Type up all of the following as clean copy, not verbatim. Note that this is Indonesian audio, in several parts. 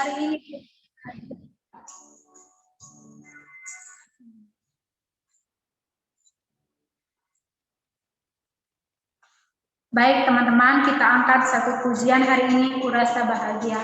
hari ini. Baik teman-teman, kita angkat satu pujian hari ini, kurasa bahagia.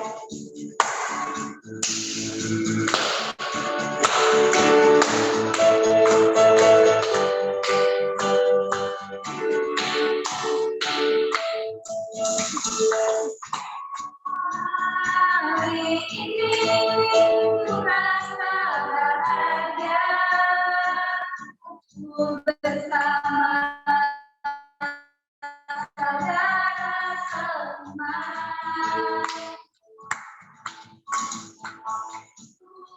Hari ini kurasa bahagia, bersama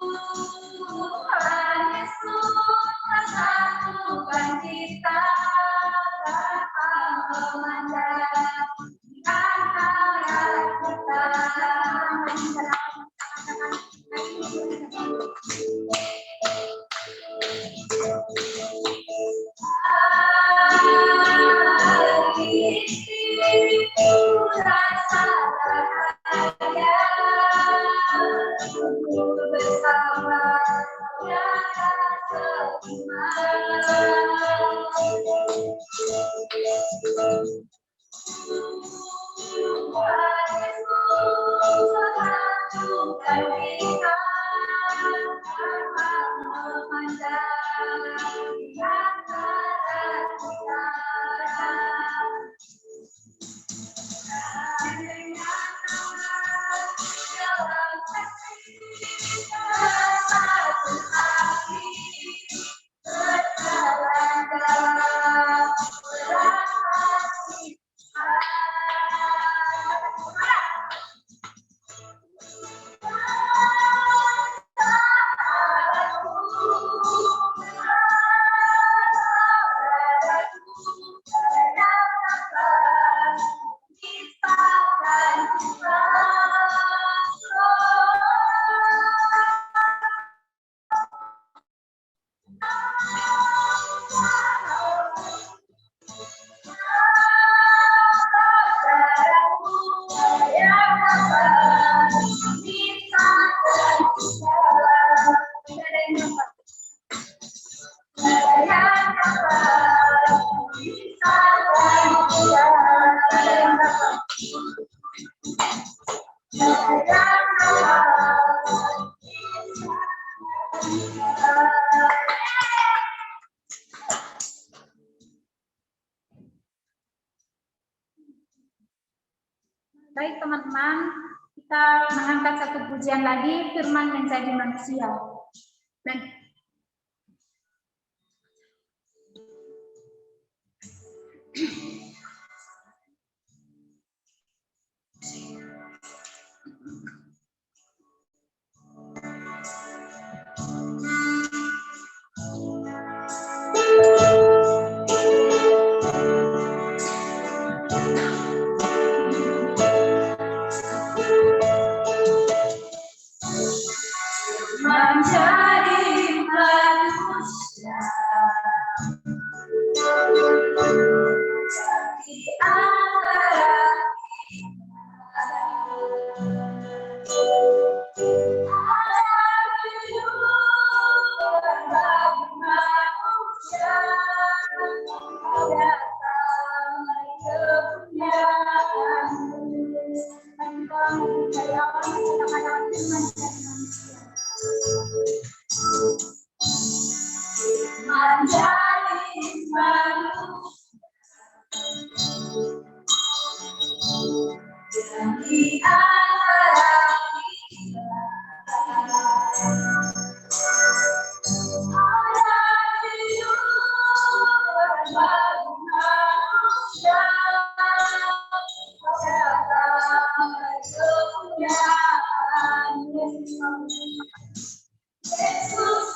Tuhan Yesus satukan kita datang memandang di antara kita. Rasa bahagia bersama saudara seiman. Tuhan Yesus satukan kita dalam memandang di antara kita. Baik teman-teman, kita mengangkat satu pujian lagi, firman menjadi manusia. Menjadi manusia di antara kita, bagi manusia datang kepunyaan menjadi manusia di antara kita. Ada kehidupan bagi manusia datang kepunyaan Yesus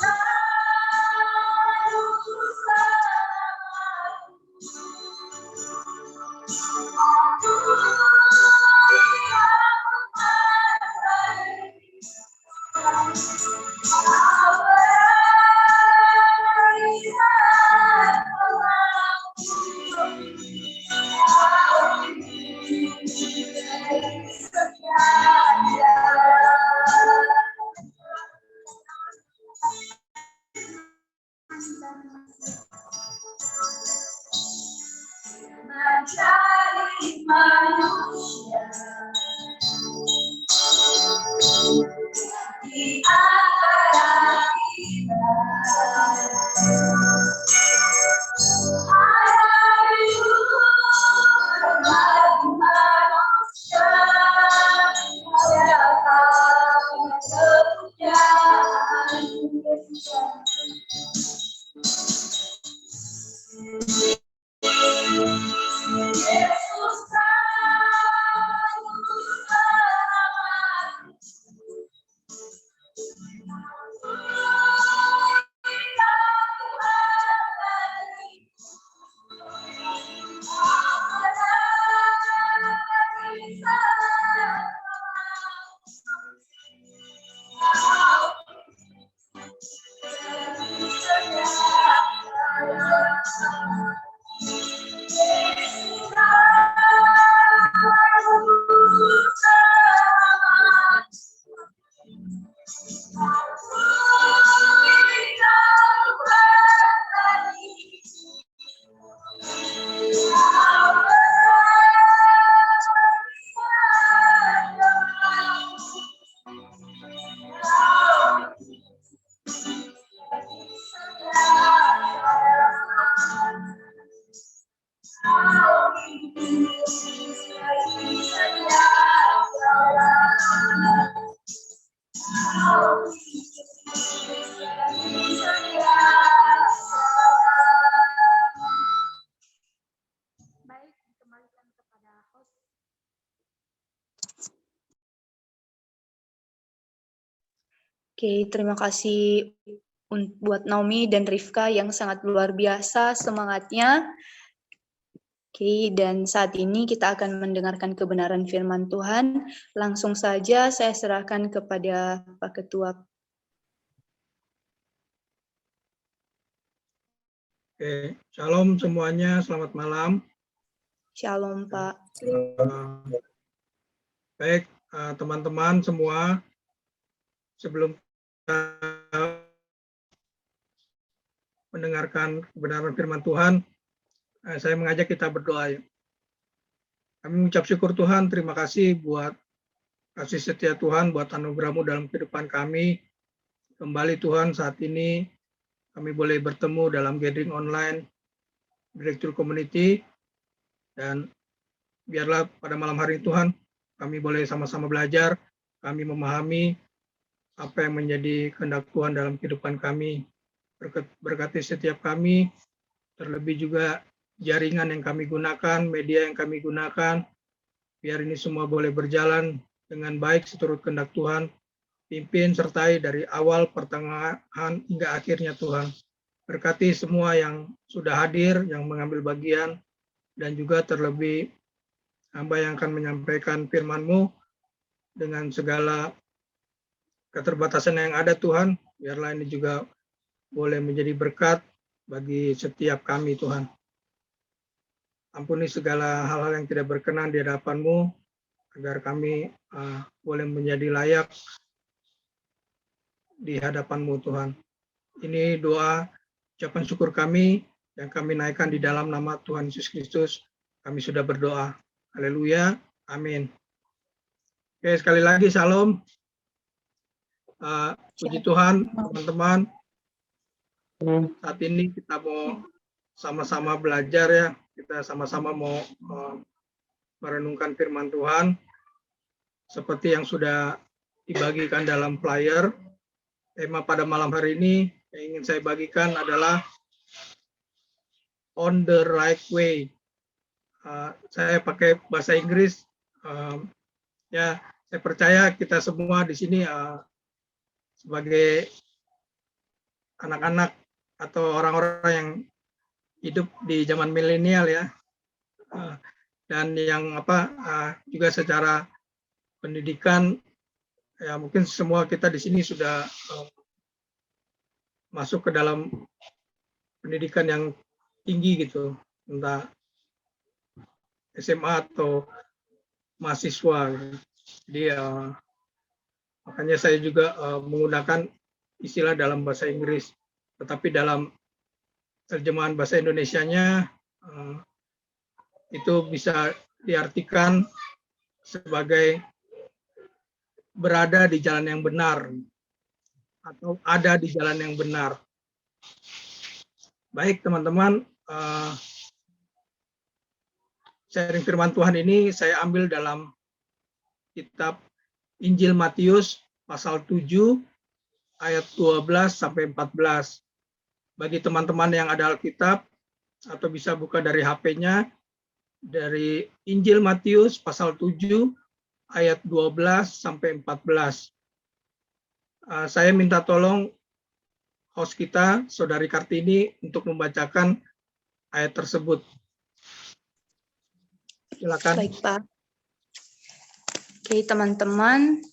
Oke, terima kasih buat Naomi dan Rifka yang sangat luar biasa semangatnya. Oke, dan saat ini kita akan mendengarkan kebenaran firman Tuhan. Langsung saja saya serahkan kepada Pak Ketua. Oke, shalom semuanya, selamat malam. Shalom, Pak. Baik, teman-teman semua, sebelum kita mendengarkan kebenaran firman Tuhan, saya mengajak kita berdoa. Kami mengucap syukur Tuhan, terima kasih buat kasih setia Tuhan, buat anugerah-Mu dalam kehidupan kami. Kembali Tuhan, saat ini kami boleh bertemu dalam gathering online Breakthrough Community, dan biarlah pada malam hari Tuhan, kami boleh sama-sama belajar, kami memahami apa yang menjadi kehendak Tuhan dalam kehidupan kami. Berkati setiap kami, terlebih juga jaringan yang kami gunakan, media yang kami gunakan, biar ini semua boleh berjalan dengan baik seturut kehendak Tuhan. Pimpin sertai dari awal, pertengahan, hingga akhirnya Tuhan. Berkati semua yang sudah hadir, yang mengambil bagian, dan juga terlebih hamba yang akan menyampaikan firman-Mu dengan segala keterbatasan yang ada Tuhan. Biarlah ini juga boleh menjadi berkat bagi setiap kami Tuhan. Ampuni segala hal-hal yang tidak berkenan di hadapan-Mu, agar kami boleh menjadi layak di hadapan-Mu Tuhan. Ini doa ucapan syukur kami yang kami naikkan di dalam nama Tuhan Yesus Kristus. Kami sudah berdoa. Haleluya. Amin. Oke, sekali lagi salam. Puji Tuhan, teman-teman. Saat ini kita mau sama-sama belajar ya. Kita sama-sama mau merenungkan firman Tuhan. Seperti yang sudah dibagikan dalam flyer. Tema pada malam hari ini yang ingin saya bagikan adalah On the Right Way. Saya pakai bahasa Inggris. Ya, saya percaya kita semua di sini sebagai anak-anak atau orang-orang yang hidup di zaman milenial ya, dan yang juga secara pendidikan ya, mungkin semua kita di sini sudah masuk ke dalam pendidikan yang tinggi gitu, entah SMA atau mahasiswa. Jadi makanya saya juga menggunakan istilah dalam bahasa Inggris, tetapi dalam terjemahan bahasa Indonesianya itu bisa diartikan sebagai berada di jalan yang benar atau ada di jalan yang benar. Baik teman-teman, sharing firman Tuhan ini saya ambil dalam kitab Injil Matius pasal 7 ayat 12 sampai 14. Bagi teman-teman yang ada Alkitab atau bisa buka dari HP-nya, dari Injil Matius pasal 7 ayat 12 sampai 14. Saya minta tolong host kita, Saudari Kartini, untuk membacakan ayat tersebut. Silakan. Baik, Pak. Oke, teman-teman.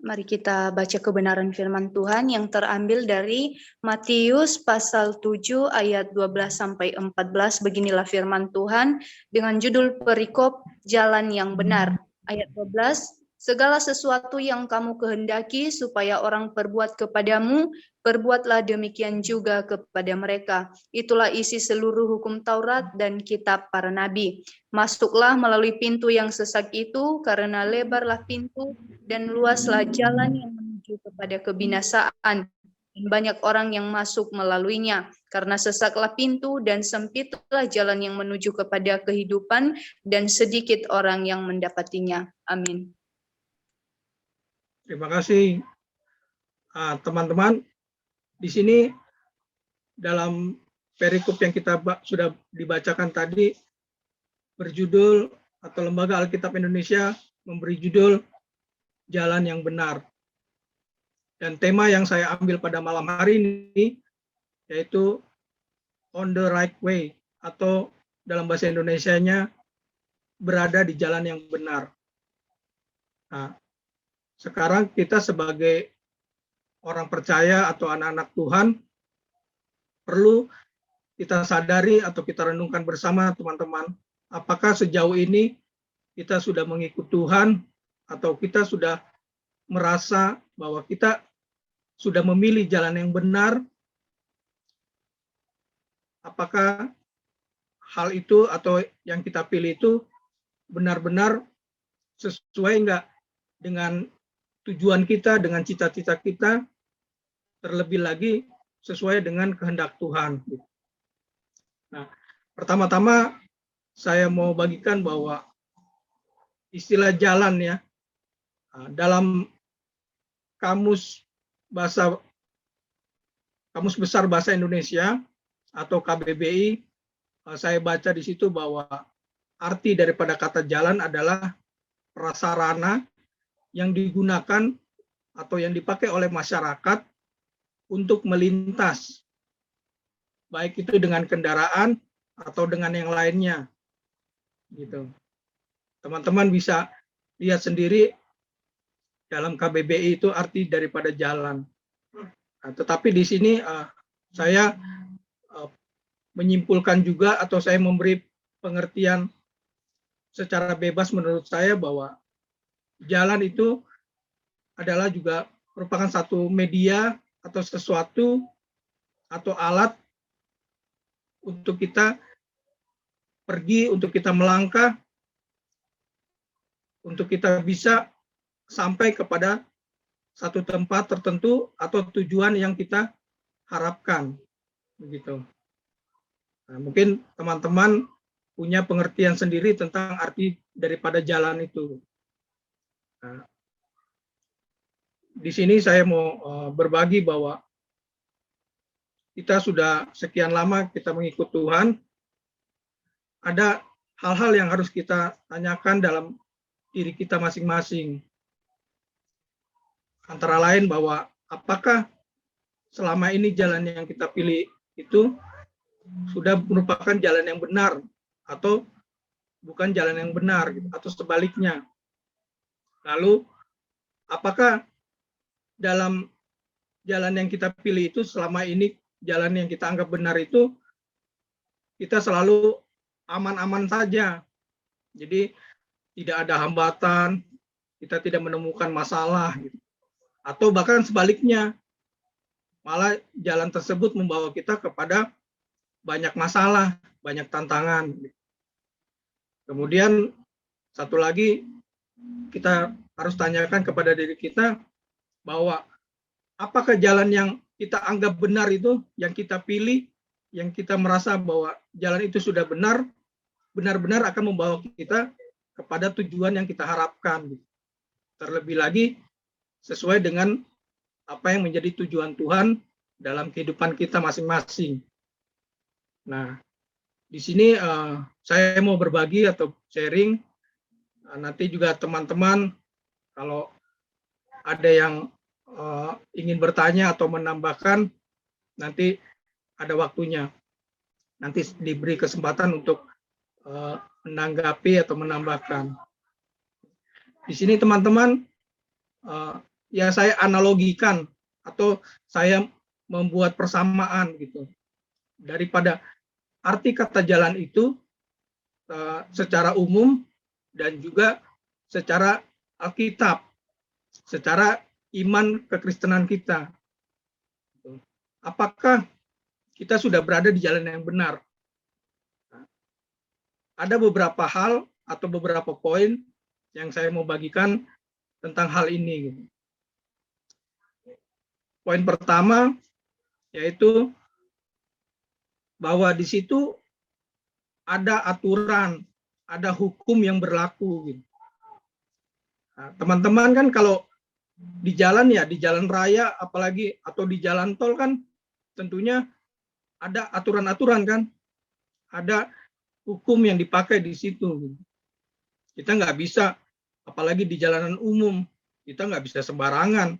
Mari kita baca kebenaran firman Tuhan yang terambil dari Matius pasal 7 ayat 12 sampai 14. Beginilah firman Tuhan dengan judul perikop Jalan yang Benar. Ayat 12, segala sesuatu yang kamu kehendaki supaya orang perbuat kepadamu, perbuatlah demikian juga kepada mereka. Itulah isi seluruh hukum Taurat dan kitab para nabi. Masuklah melalui pintu yang sesak itu, karena lebarlah pintu dan luaslah jalan yang menuju kepada kebinasaan, dan banyak orang yang masuk melaluinya. Karena sesaklah pintu dan sempitlah jalan yang menuju kepada kehidupan, dan sedikit orang yang mendapatinya. Amin. Terima kasih teman-teman. Di sini dalam perikop yang kita sudah dibacakan tadi berjudul, atau Lembaga Alkitab Indonesia memberi judul Jalan yang Benar. Dan tema yang saya ambil pada malam hari ini yaitu on the right way, atau dalam bahasa Indonesianya berada di jalan yang benar. Nah, sekarang kita sebagai orang percaya atau anak-anak Tuhan perlu kita sadari atau kita renungkan bersama teman-teman, apakah sejauh ini kita sudah mengikut Tuhan atau kita sudah merasa bahwa kita sudah memilih jalan yang benar. Apakah hal itu atau yang kita pilih itu benar-benar sesuai enggak dengan tujuan kita, dengan cita-cita kita, terlebih lagi sesuai dengan kehendak Tuhan. Nah, pertama-tama saya mau bagikan bahwa istilah jalan ya, dalam kamus besar bahasa Indonesia atau KBBI, saya baca di situ bahwa arti daripada kata jalan adalah prasarana yang digunakan atau yang dipakai oleh masyarakat untuk melintas, baik itu dengan kendaraan atau dengan yang lainnya. Gitu. Teman-teman bisa lihat sendiri dalam KBBI itu arti daripada jalan. Nah, tetapi di sini saya menyimpulkan juga atau saya memberi pengertian secara bebas menurut saya bahwa jalan itu adalah juga merupakan satu media atau sesuatu atau alat untuk kita pergi, untuk kita melangkah, untuk kita bisa sampai kepada satu tempat tertentu atau tujuan yang kita harapkan. Begitu. Nah, mungkin teman-teman punya pengertian sendiri tentang arti daripada jalan itu. Nah, di sini saya mau berbagi bahwa kita sudah sekian lama kita mengikut Tuhan, ada hal-hal yang harus kita tanyakan dalam diri kita masing-masing. Antara lain bahwa apakah selama ini jalan yang kita pilih itu sudah merupakan jalan yang benar atau bukan jalan yang benar, atau sebaliknya. Lalu apakah dalam jalan yang kita pilih itu selama ini jalan yang kita anggap benar itu kita selalu aman-aman saja. Jadi tidak ada hambatan, kita tidak menemukan masalah gitu. Atau bahkan sebaliknya, malah jalan tersebut membawa kita kepada banyak masalah, banyak tantangan. Kemudian satu lagi kita harus tanyakan kepada diri kita bahwa apakah jalan yang kita anggap benar itu, yang kita pilih, yang kita merasa bahwa jalan itu sudah benar, benar-benar akan membawa kita kepada tujuan yang kita harapkan. Terlebih lagi sesuai dengan apa yang menjadi tujuan Tuhan dalam kehidupan kita masing-masing. Nah, di sini saya mau berbagi atau sharing. Nanti juga teman-teman kalau ada yang ingin bertanya atau menambahkan, nanti ada waktunya. Nanti diberi kesempatan untuk menanggapi atau menambahkan. Di sini teman-teman, ya saya analogikan atau saya membuat persamaan gitu daripada arti kata jalan itu secara umum dan juga secara Alkitab, secara iman kekristenan kita. Apakah kita sudah berada di jalan yang benar? Ada beberapa hal atau beberapa poin yang saya mau bagikan tentang hal ini. Poin pertama yaitu bahwa di situ ada aturan, ada hukum yang berlaku. Nah, teman-teman kan kalau di jalan ya, di jalan raya apalagi atau di jalan tol kan tentunya ada aturan-aturan kan, ada hukum yang dipakai di situ. Kita nggak bisa, apalagi di jalanan umum, kita nggak bisa sembarangan,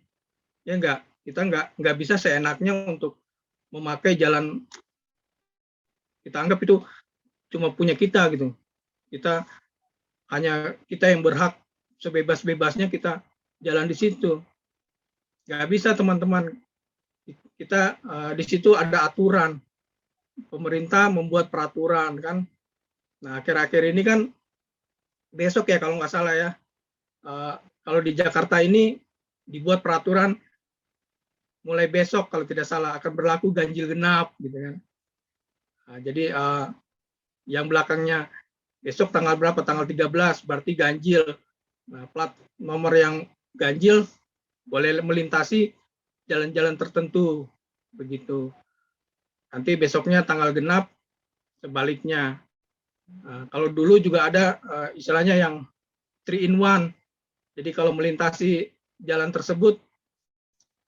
ya nggak. Kita nggak bisa seenaknya untuk memakai jalan, kita anggap itu cuma punya kita gitu. Hanya kita yang berhak sebebas-bebasnya kita jalan di situ. Nggak bisa teman-teman. Kita di situ ada aturan. Pemerintah membuat peraturan kan. Nah akhir-akhir ini kan besok ya kalau nggak salah ya. Kalau di Jakarta ini dibuat peraturan mulai besok kalau tidak salah akan berlaku ganjil genap gitu kan. Nah, jadi yang belakangnya besok tanggal berapa? Tanggal 13 berarti ganjil. Nah, plat nomor yang ganjil boleh melintasi jalan-jalan tertentu begitu. Nanti besoknya tanggal genap sebaliknya. Nah, kalau dulu juga ada istilahnya yang 3 in 1. Jadi kalau melintasi jalan tersebut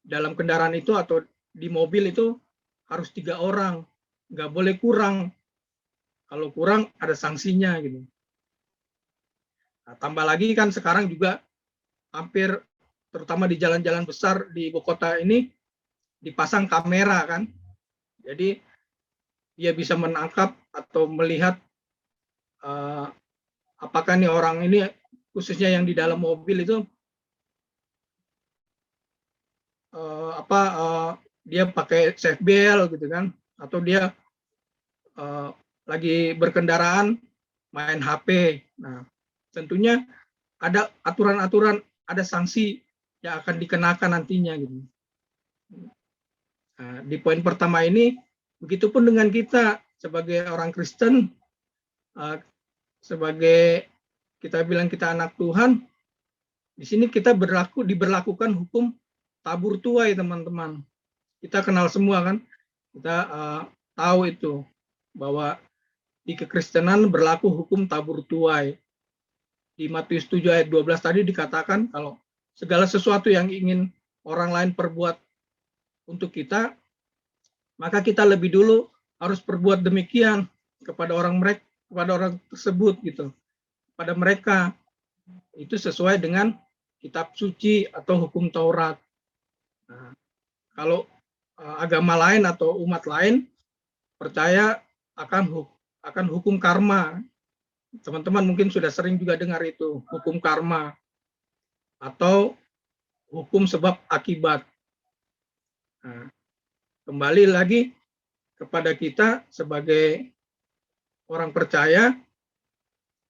dalam kendaraan itu atau di mobil itu harus 3 orang, nggak boleh kurang. Kalau kurang ada sanksinya gitu. Nah, tambah lagi kan sekarang juga hampir terutama di jalan-jalan besar di ibu kota ini dipasang kamera kan. Jadi dia bisa menangkap atau melihat apakah nih orang ini khususnya yang di dalam mobil itu dia pakai safe belt gitu kan, atau dia lagi berkendaraan main HP. Nah, tentunya ada aturan-aturan, ada sanksi yang akan dikenakan nantinya gitu. Nah, di poin pertama ini, begitupun dengan kita sebagai orang Kristen, sebagai kita bilang kita anak Tuhan, di sini kita diberlakukan hukum tabur tuai teman-teman. Kita kenal semua kan, kita tahu itu bahwa di kekristenan berlaku hukum tabur tuai. Di Matius 7 ayat 12 tadi dikatakan kalau segala sesuatu yang ingin orang lain perbuat untuk kita, maka kita lebih dulu harus perbuat demikian kepada orang tersebut gitu. Pada mereka itu sesuai dengan kitab suci atau hukum Taurat. Nah, kalau agama lain atau umat lain percaya akan hukum karma. Teman-teman mungkin sudah sering juga dengar itu, hukum karma atau hukum sebab akibat. Nah, kembali lagi kepada kita sebagai orang percaya,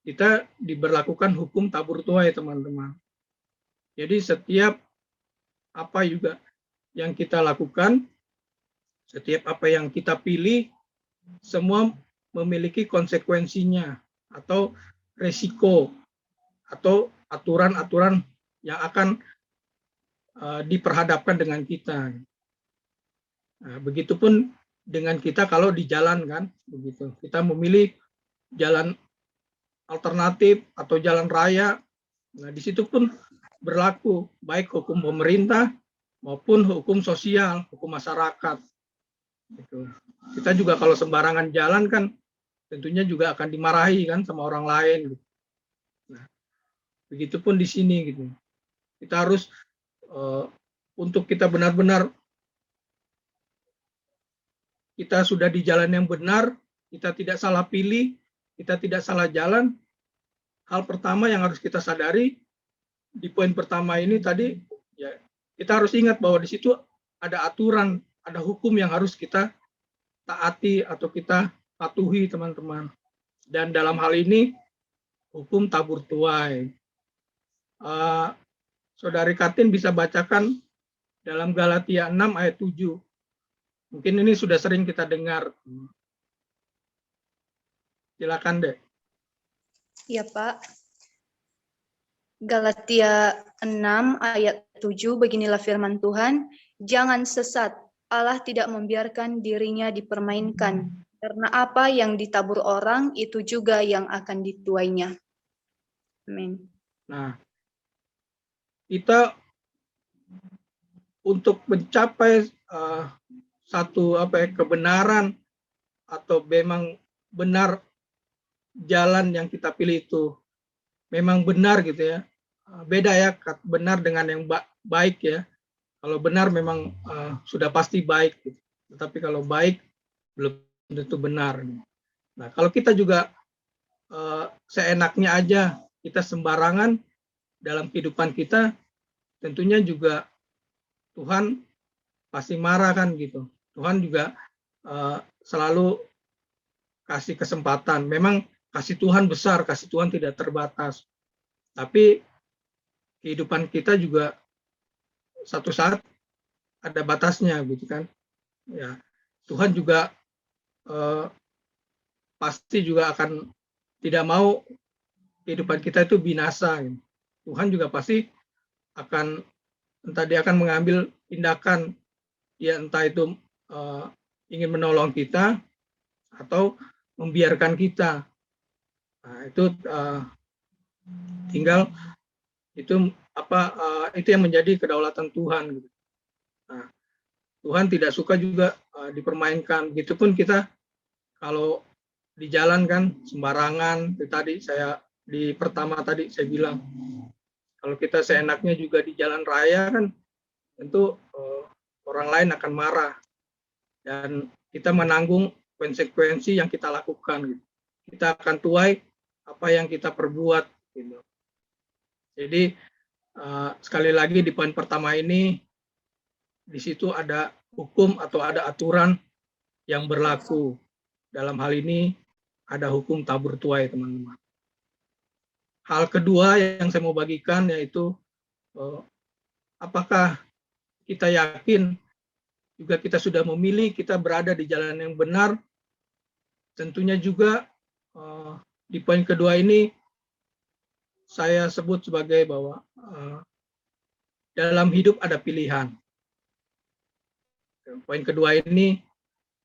kita diberlakukan hukum tabur tuai teman-teman. Jadi setiap apa juga yang kita lakukan, setiap apa yang kita pilih, semua memiliki konsekuensinya atau resiko atau aturan-aturan yang akan diperhadapkan dengan kita. Nah, begitupun dengan kita kalau di jalan kan, begitu. Kita memilih jalan alternatif atau jalan raya. Nah, di situ pun berlaku baik hukum pemerintah maupun hukum sosial, hukum masyarakat. Gitu. Kita juga kalau sembarangan jalan kan tentunya juga akan dimarahi kan sama orang lain. Gitu. Nah, begitupun di sini gitu. Kita harus untuk kita benar-benar kita sudah di jalan yang benar, kita tidak salah pilih, kita tidak salah jalan. Hal pertama yang harus kita sadari di poin pertama ini tadi, ya kita harus ingat bahwa di situ ada aturan, ada hukum yang harus kita taati atau kita patuhi teman-teman. Dan dalam hal ini hukum tabur tuai. Saudari Katin bisa bacakan dalam Galatia 6 ayat 7. Mungkin ini sudah sering kita dengar. Silakan deh. Ya Pak. Galatia 6 ayat 7, beginilah firman Tuhan, jangan sesat, Allah tidak membiarkan dirinya dipermainkan, karena apa yang ditabur orang, itu juga yang akan dituainya. Amin. Nah, kita untuk mencapai satu kebenaran atau memang benar jalan yang kita pilih itu memang benar gitu ya. Beda ya benar dengan yang baik ya. Kalau benar memang sudah pasti baik, gitu. Tetapi kalau baik belum tentu benar. Nah, kalau kita juga seenaknya aja, kita sembarangan dalam kehidupan kita, tentunya juga Tuhan pasti marah kan gitu. Tuhan juga selalu kasih kesempatan. Memang kasih Tuhan besar, kasih Tuhan tidak terbatas. Tapi kehidupan kita juga satu saat ada batasnya gitu kan. Ya, Tuhan juga pasti juga akan tidak mau kehidupan kita itu binasa. Gitu. Tuhan juga pasti akan entah dia akan mengambil tindakan, ya entah itu ingin menolong kita atau membiarkan kita. Nah, itu tinggal itu itu yang menjadi kedaulatan Tuhan. Gitu. Nah, Tuhan tidak suka juga dipermainkan. Begitupun kita kalau di jalan kan sembarangan. Tadi saya di pertama tadi saya bilang kalau kita seenaknya juga di jalan raya kan tentu orang lain akan marah dan kita menanggung konsekuensi yang kita lakukan. Gitu. Kita akan tuai apa yang kita perbuat. Gitu. Jadi sekali lagi di poin pertama ini di situ ada hukum atau ada aturan yang berlaku. Dalam hal ini ada hukum tabur tuai, teman-teman. Hal kedua yang saya mau bagikan yaitu apakah kita yakin juga kita sudah memilih kita berada di jalan yang benar. Tentunya juga di poin kedua ini saya sebut sebagai bahwa dalam hidup ada pilihan. Poin kedua ini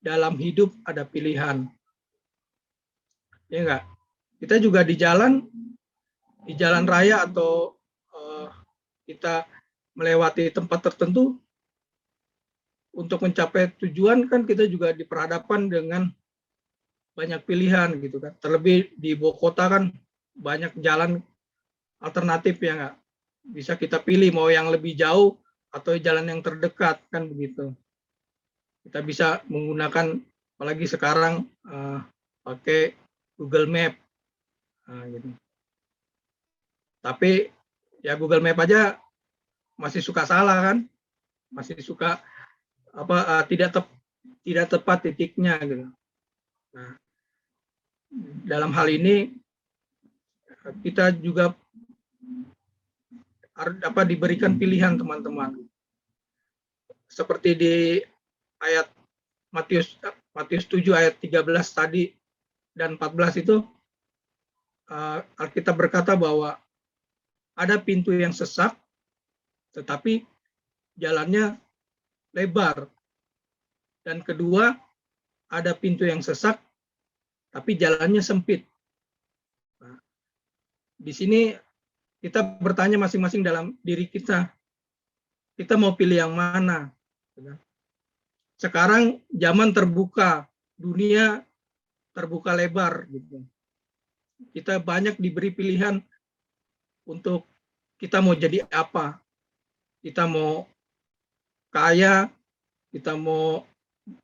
dalam hidup ada pilihan. Ya enggak? Kita juga di jalan raya atau kita melewati tempat tertentu untuk mencapai tujuan kan kita juga diperhadapkan dengan banyak pilihan gitu kan. Terlebih di ibu kota kan banyak jalan alternatif ya enggak? Bisa kita pilih mau yang lebih jauh atau jalan yang terdekat kan begitu. Kita bisa menggunakan apalagi sekarang pakai Google Map. Nah, gitu. Tapi ya Google Map aja masih suka salah kan, masih suka tidak tepat titiknya gitu. Nah, dalam hal ini kita juga diberikan pilihan teman-teman. Seperti di ayat Matius 7 ayat 13 tadi dan 14 itu Alkitab berkata bahwa ada pintu yang sesak tetapi jalannya lebar. Dan kedua, ada pintu yang sesak tapi jalannya sempit. Nah, di sini kita bertanya masing-masing dalam diri kita. Kita mau pilih yang mana? Sekarang zaman terbuka, dunia terbuka lebar gitu. Kita banyak diberi pilihan untuk kita mau jadi apa. Kita mau kaya, kita mau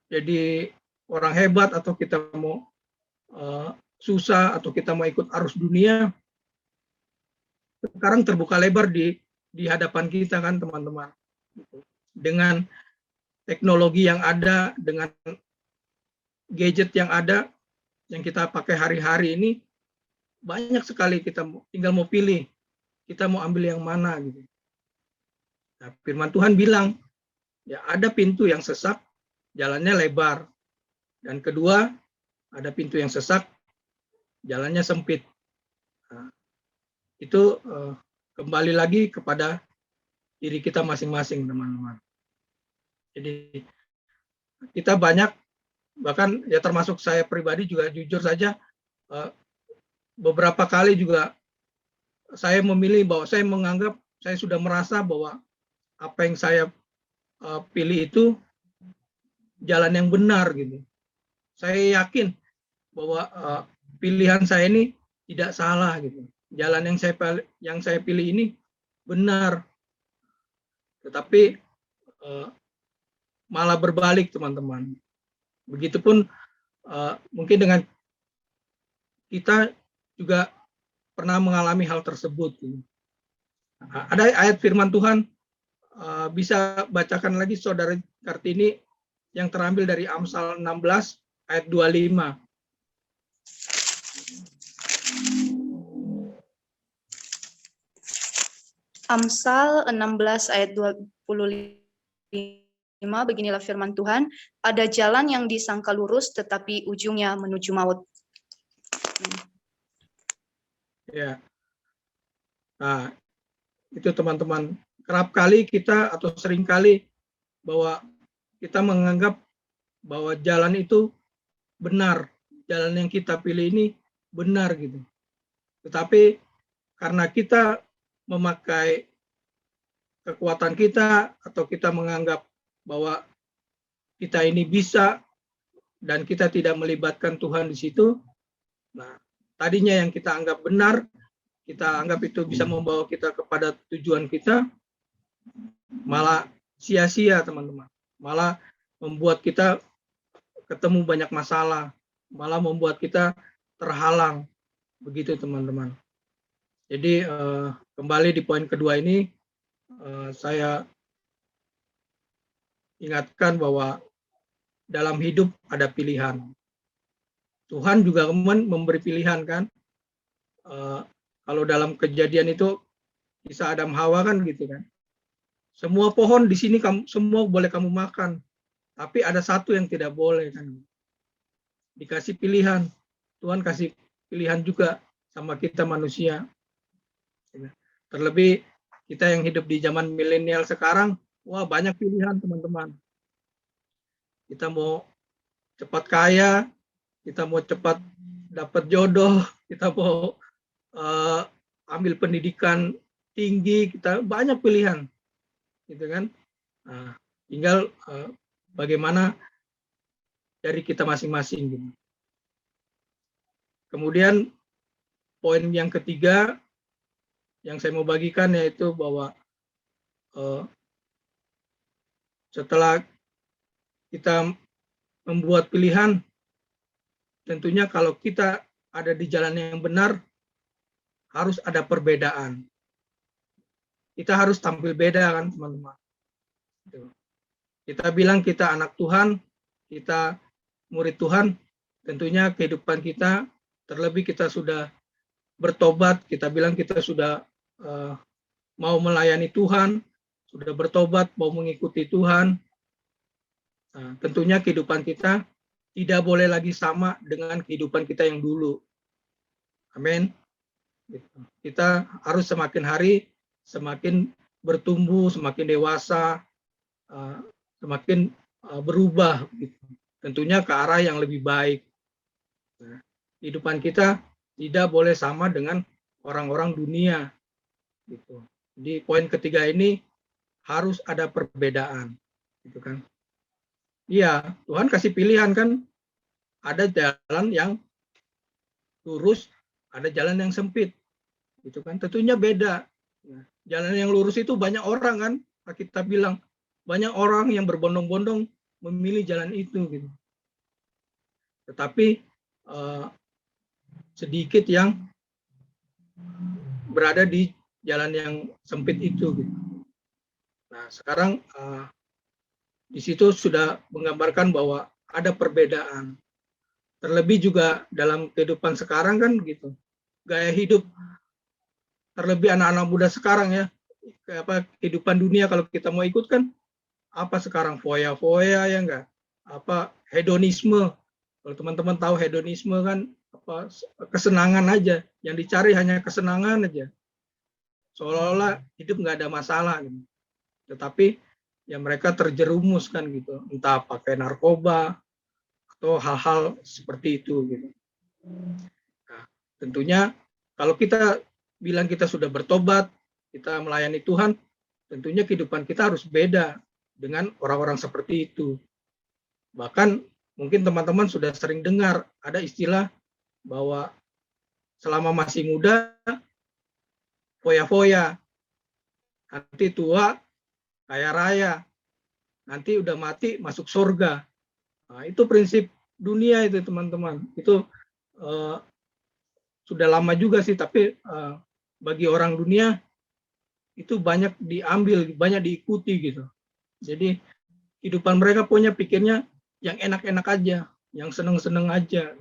jadi orang hebat, atau kita mau susah, atau kita mau ikut arus dunia. Sekarang terbuka lebar di hadapan kita kan teman-teman. Dengan teknologi yang ada, dengan gadget yang ada, yang kita pakai hari-hari ini, banyak sekali kita tinggal mau pilih, kita mau ambil yang mana gitu. Nah, firman Tuhan bilang, ya ada pintu yang sesak, jalannya lebar. Dan kedua, ada pintu yang sesak, jalannya sempit. Nah, itu kembali lagi kepada diri kita masing-masing, teman-teman. Jadi kita banyak, bahkan ya termasuk saya pribadi juga jujur saja, beberapa kali juga saya memilih bahwa saya menganggap, saya sudah merasa bahwa apa yang saya pilih itu jalan yang benar gitu. Saya yakin bahwa pilihan saya ini tidak salah gitu. Jalan yang saya pilih ini benar. Tetapi malah berbalik, teman-teman. Begitupun mungkin dengan kita juga pernah mengalami hal tersebut. Ada ayat firman Tuhan, bisa bacakan lagi Saudara Kartini, yang terambil dari Amsal 16 ayat 25. Amsal 16 ayat 25, beginilah firman Tuhan, ada jalan yang disangka lurus tetapi ujungnya menuju maut. Ya. Nah, itu teman-teman, kerap kali kita atau sering kali bahwa kita menganggap bahwa jalan itu benar, jalan yang kita pilih ini benar gitu. Tetapi karena kita memakai kekuatan kita atau kita menganggap bahwa kita ini bisa dan kita tidak melibatkan Tuhan di situ, nah tadinya yang kita anggap benar, kita anggap itu bisa membawa kita kepada tujuan kita, malah sia-sia, teman-teman. Malah membuat kita ketemu banyak masalah, malah membuat kita terhalang. Begitu, teman-teman. Jadi kembali di poin kedua ini, saya ingatkan bahwa dalam hidup ada pilihan. Tuhan juga memberi pilihan, kan? Kalau dalam Kejadian itu kisah Adam Hawa kan gitu kan. Semua pohon di sini semua boleh kamu makan, tapi ada satu yang tidak boleh, kan. Dikasih pilihan. Tuhan kasih pilihan juga sama kita manusia. Terlebih kita yang hidup di zaman milenial sekarang, wah banyak pilihan, teman-teman. Kita mau cepat kaya, kita mau cepat dapat jodoh, kita mau ambil pendidikan tinggi, kita banyak pilihan, gitu kan. Nah, tinggal bagaimana dari kita masing-masing. Gitu. Kemudian poin yang ketiga yang saya mau bagikan yaitu bahwa setelah kita membuat pilihan, tentunya kalau kita ada di jalan yang benar, harus ada perbedaan. Kita harus tampil beda, kan, teman-teman. Kita bilang kita anak Tuhan, kita murid Tuhan, tentunya kehidupan kita, terlebih kita sudah bertobat, kita bilang kita sudah mau melayani Tuhan, sudah bertobat, mau mengikuti Tuhan. Nah, tentunya kehidupan kita tidak boleh lagi sama dengan kehidupan kita yang dulu. Amin. Kita harus semakin hari semakin bertumbuh, semakin dewasa, semakin berubah. Gitu. Tentunya ke arah yang lebih baik. Nah, kehidupan kita tidak boleh sama dengan orang-orang dunia. Gitu. Di poin ketiga ini harus ada perbedaan, gitu kan? Iya, Tuhan kasih pilihan, kan? Ada jalan yang lurus, ada jalan yang sempit, gitu kan? Tentunya beda. Jalan yang lurus itu banyak orang, kan? Kita bilang banyak orang yang berbondong-bondong memilih jalan itu, gitu. Tetapi sedikit yang berada di jalan yang sempit itu, gitu. Nah, sekarang di situ sudah menggambarkan bahwa ada perbedaan. Terlebih juga dalam kehidupan sekarang, kan, gitu. Gaya hidup terlebih anak-anak muda sekarang, ya. Kehidupan dunia kalau kita mau ikut, kan, apa sekarang foya-foya, ya enggak? Apa hedonisme. Kalau teman-teman tahu hedonisme, kan, apa kesenangan aja. Yang dicari hanya kesenangan aja. Seolah-olah hidup nggak ada masalah, gitu. Tetapi ya mereka terjerumus, kan, gitu, entah pakai narkoba atau hal-hal seperti itu, gitu. Nah, tentunya kalau kita bilang kita sudah bertobat, kita melayani Tuhan, tentunya kehidupan kita harus beda dengan orang-orang seperti itu. Bahkan mungkin teman-teman sudah sering dengar ada istilah bahwa selama masih muda foya-foya, nanti tua kaya raya. nanti udah mati masuk surga. Nah, itu prinsip dunia itu teman-teman. Itu sudah lama juga sih, tapi bagi orang dunia itu banyak diambil, banyak diikuti gitu. Jadi kehidupan mereka punya pikirnya yang enak-enak aja, yang seneng-seneng aja.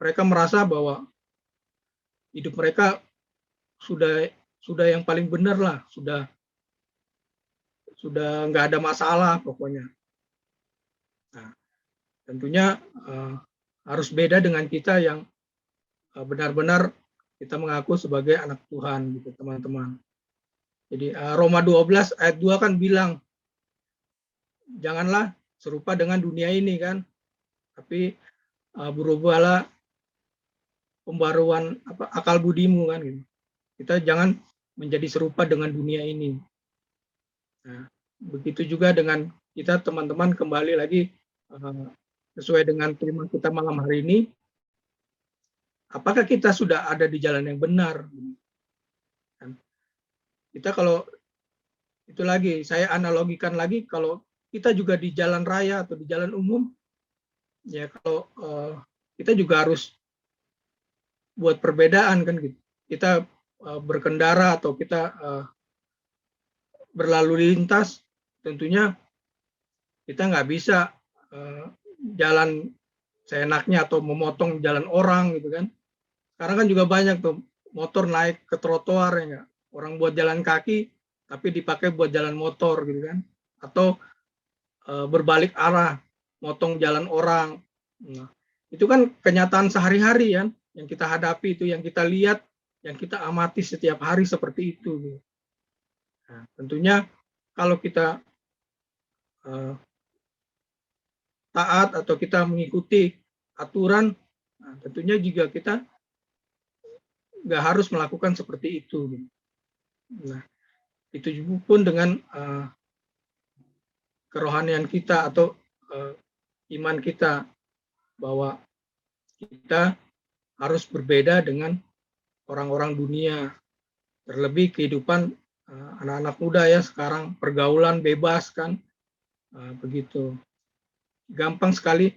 Mereka merasa bahwa hidup mereka sudah yang paling benar lah, sudah nggak ada masalah pokoknya. Nah, tentunya harus beda dengan kita yang benar-benar kita mengaku sebagai anak Tuhan gitu teman-teman. Jadi Roma 12 ayat 2 kan bilang, janganlah serupa dengan dunia ini kan, tapi berubahlah pembaruan akal budimu kan gitu. Kita jangan menjadi serupa dengan dunia ini. Nah, begitu juga dengan kita teman-teman, kembali lagi sesuai dengan tema kita malam hari ini, apakah kita sudah ada di jalan yang benar? Kita kalau itu lagi, saya analogikan lagi, kalau kita juga di jalan raya atau di jalan umum, ya kalau kita juga harus buat perbedaan kan gitu. Kita berkendara atau kita berlalu lintas, tentunya kita nggak bisa jalan seenaknya atau memotong jalan orang gitu kan. Sekarang kan juga banyak tuh motor naik ke trotoar ya nggak? Orang buat jalan kaki tapi dipakai buat jalan motor gitu kan. Atau berbalik arah, motong jalan orang. Nah, itu kan kenyataan sehari-hari kan yang kita hadapi, itu yang kita lihat, yang kita amati setiap hari seperti itu. Gitu. Nah, tentunya kalau kita taat atau kita mengikuti aturan, nah, tentunya juga kita nggak harus melakukan seperti itu. Nah, itu juga pun dengan kerohanian kita atau iman kita, bahwa kita harus berbeda dengan orang-orang dunia. Terlebih kehidupan anak-anak muda ya sekarang, pergaulan bebas kan, begitu. Gampang sekali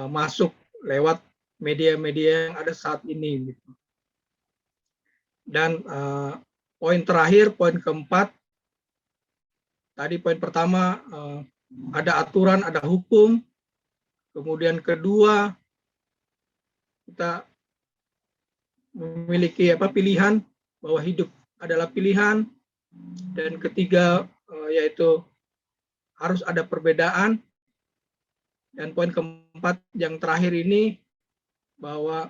masuk lewat media-media yang ada saat ini. Gitu. Dan poin terakhir, poin keempat, tadi poin pertama ada aturan, ada hukum. Kemudian kedua, kita memiliki pilihan, bahwa hidup adalah pilihan. Dan ketiga yaitu harus ada perbedaan. Dan poin keempat yang terakhir ini, bahwa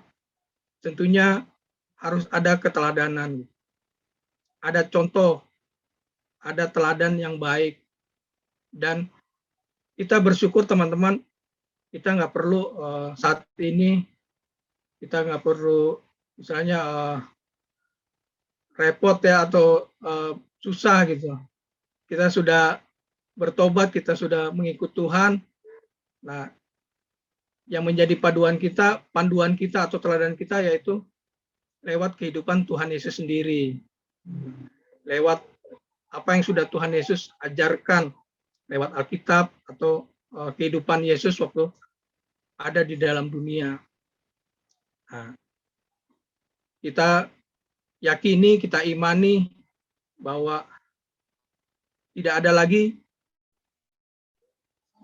tentunya harus ada keteladanan. Ada contoh, ada teladan yang baik. Dan kita bersyukur teman-teman, kita nggak perlu saat ini, kita nggak perlu misalnya repot ya atau susah gitu. Kita sudah bertobat, kita sudah mengikut Tuhan. Nah, yang menjadi panduan kita atau teladan kita yaitu lewat kehidupan Tuhan Yesus sendiri. Lewat apa yang sudah Tuhan Yesus ajarkan lewat Alkitab atau kehidupan Yesus waktu ada di dalam dunia. Nah, kita yakini, kita imani bahwa tidak ada lagi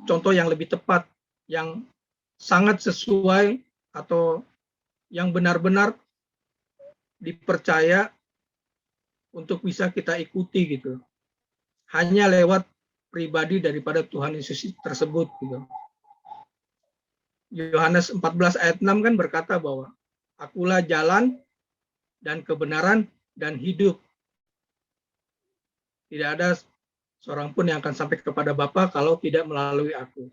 contoh yang lebih tepat, yang sangat sesuai atau yang benar-benar dipercaya untuk bisa kita ikuti gitu. Hanya lewat pribadi daripada Tuhan Yesus tersebut gitu. Yohanes 14 ayat 6 kan berkata bahwa akulah jalan dan kebenaran dan hidup. Tidak ada seorang pun yang akan sampai kepada Bapa kalau tidak melalui aku.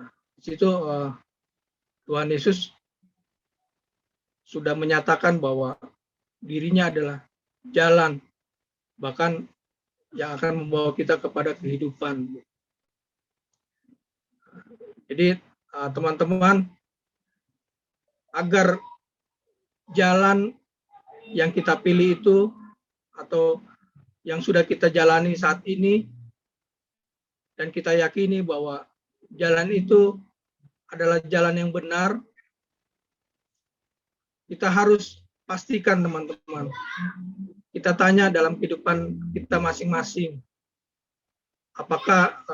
Nah, di situ Tuhan Yesus sudah menyatakan bahwa dirinya adalah jalan, bahkan yang akan membawa kita kepada kehidupan. Jadi teman-teman, agar jalan yang kita pilih itu atau yang sudah kita jalani saat ini dan kita yakini bahwa jalan itu adalah jalan yang benar. Kita harus pastikan, teman-teman. Kita tanya dalam kehidupan kita masing-masing, apakah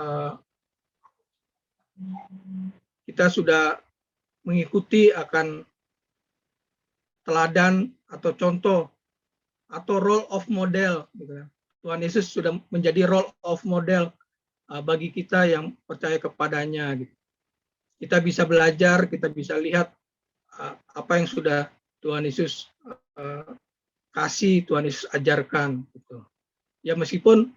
kita sudah mengikuti akan teladan atau contoh atau role of model. Tuhan Yesus sudah menjadi role of model bagi kita yang percaya kepadanya. Kita bisa belajar, kita bisa lihat apa yang sudah Tuhan Yesus kasih, Tuhan Yesus ajarkan. Ya meskipun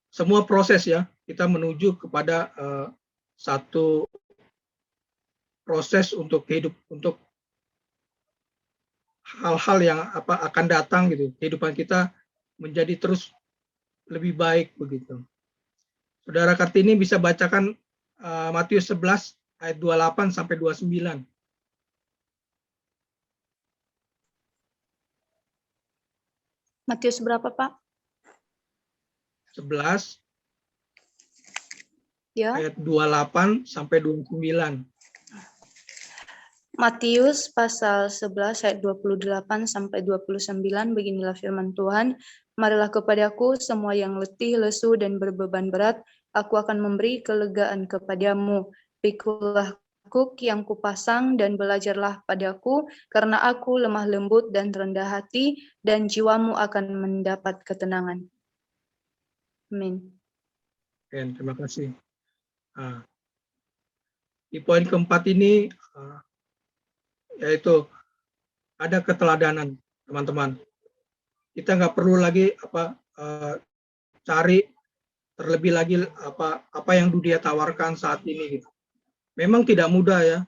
semua proses ya, kita menuju kepada satu proses untuk hidup, untuk hal-hal yang akan datang gitu. Kehidupan kita menjadi terus lebih baik begitu. Saudara Kartini bisa bacakan Matius 11 ayat 28 sampai 29. Matius berapa, Pak? 11 Ya. ayat 28 sampai 29. Matius pasal 11 ayat 28 sampai 29, beginilah firman Tuhan. Marilah kepadaku semua yang letih, lesu, dan berbeban berat, aku akan memberi kelegaan kepadamu. Pikulah kuk yang kupasang dan belajarlah padaku, karena aku lemah lembut dan rendah hati, dan jiwamu akan mendapat ketenangan. Amin. Terima kasih. Di poin keempat ini, yaitu ada keteladanan, teman-teman. Kita nggak perlu lagi cari terlebih lagi apa yang dunia tawarkan saat ini gitu. Memang tidak mudah ya.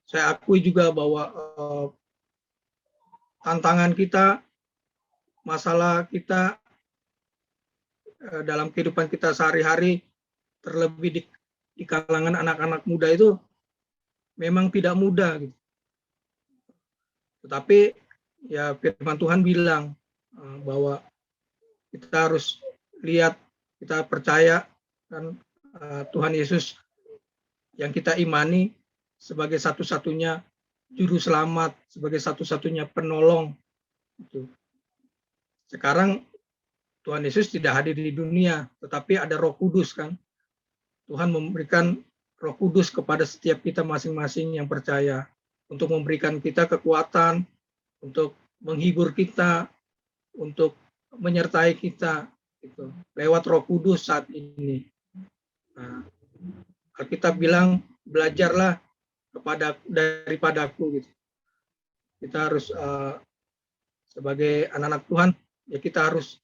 Saya akui juga bahwa tantangan kita, masalah kita dalam kehidupan kita sehari-hari, terlebih di kalangan anak-anak muda itu memang tidak mudah gitu. Tetapi ya firman Tuhan bilang bahwa kita harus lihat, kita percaya kan Tuhan Yesus yang kita imani sebagai satu-satunya juru selamat, sebagai satu-satunya penolong. Sekarang Tuhan Yesus tidak hadir di dunia, tetapi ada Roh Kudus kan. Tuhan memberikan Roh Kudus kepada setiap kita masing-masing yang percaya, untuk memberikan kita kekuatan, untuk menghibur kita, untuk menyertai kita gitu, lewat Roh Kudus saat ini. Nah, Alkitab bilang belajarlah daripadaku gitu. Kita harus sebagai anak-anak Tuhan ya, kita harus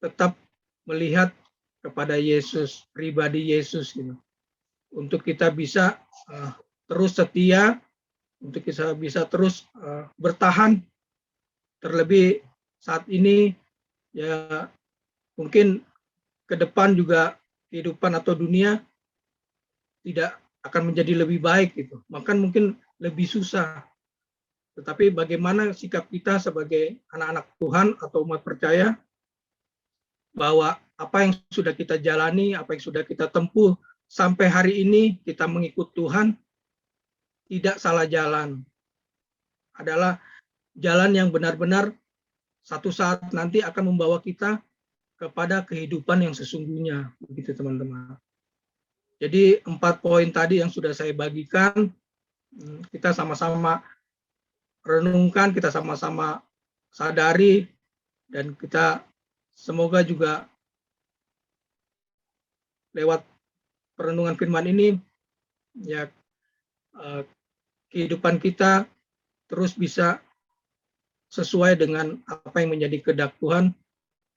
tetap melihat kepada Yesus, pribadi Yesus gitu. Untuk kita bisa terus setia, untuk kita bisa terus bertahan, terlebih saat ini ya mungkin ke depan juga kehidupan atau dunia tidak akan menjadi lebih baik gitu, bahkan mungkin lebih susah. Tetapi bagaimana sikap kita sebagai anak-anak Tuhan atau umat percaya, bahwa apa yang sudah kita jalani, apa yang sudah kita tempuh sampai hari ini, kita mengikut Tuhan, tidak salah jalan. Adalah jalan yang benar-benar satu saat nanti akan membawa kita kepada kehidupan yang sesungguhnya, begitu teman-teman. Jadi 4 poin tadi yang sudah saya bagikan, kita sama-sama renungkan, kita sama-sama sadari, dan kita semoga juga lewat perenungan firman ini, ya kehidupan kita terus bisa sesuai dengan apa yang menjadi kehendak Tuhan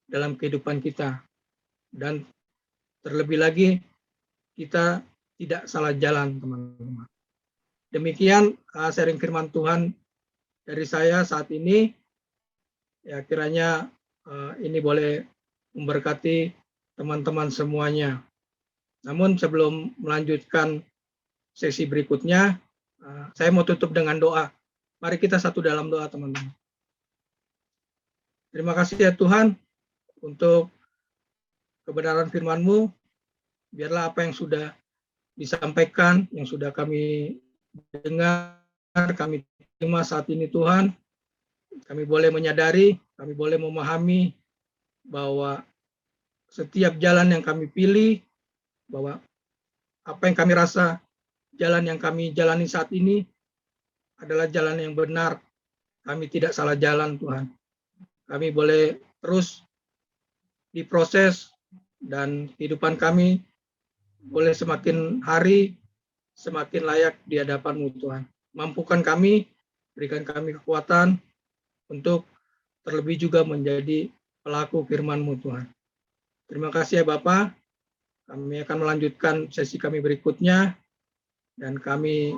dalam kehidupan kita. Dan terlebih lagi, kita tidak salah jalan, teman-teman. Demikian sharing firman Tuhan dari saya saat ini. Ya, kiranya ini boleh memberkati teman-teman semuanya. Namun sebelum melanjutkan sesi berikutnya, saya mau tutup dengan doa. Mari kita satu dalam doa, teman-teman. Terima kasih ya Tuhan untuk kebenaran firman-Mu. Biarlah apa yang sudah disampaikan, yang sudah kami dengar, kami terima saat ini Tuhan, kami boleh menyadari, kami boleh memahami bahwa setiap jalan yang kami pilih, bahwa apa yang kami rasa jalan yang kami jalani saat ini adalah jalan yang benar. Kami tidak salah jalan, Tuhan. Kami boleh terus diproses dan kehidupan kami boleh semakin hari semakin layak di hadapan-Mu, Tuhan. Mampukan kami, berikan kami kekuatan untuk terlebih juga menjadi pelaku firman-Mu, Tuhan. Terima kasih ya Bapak. Kami akan melanjutkan sesi kami berikutnya, dan kami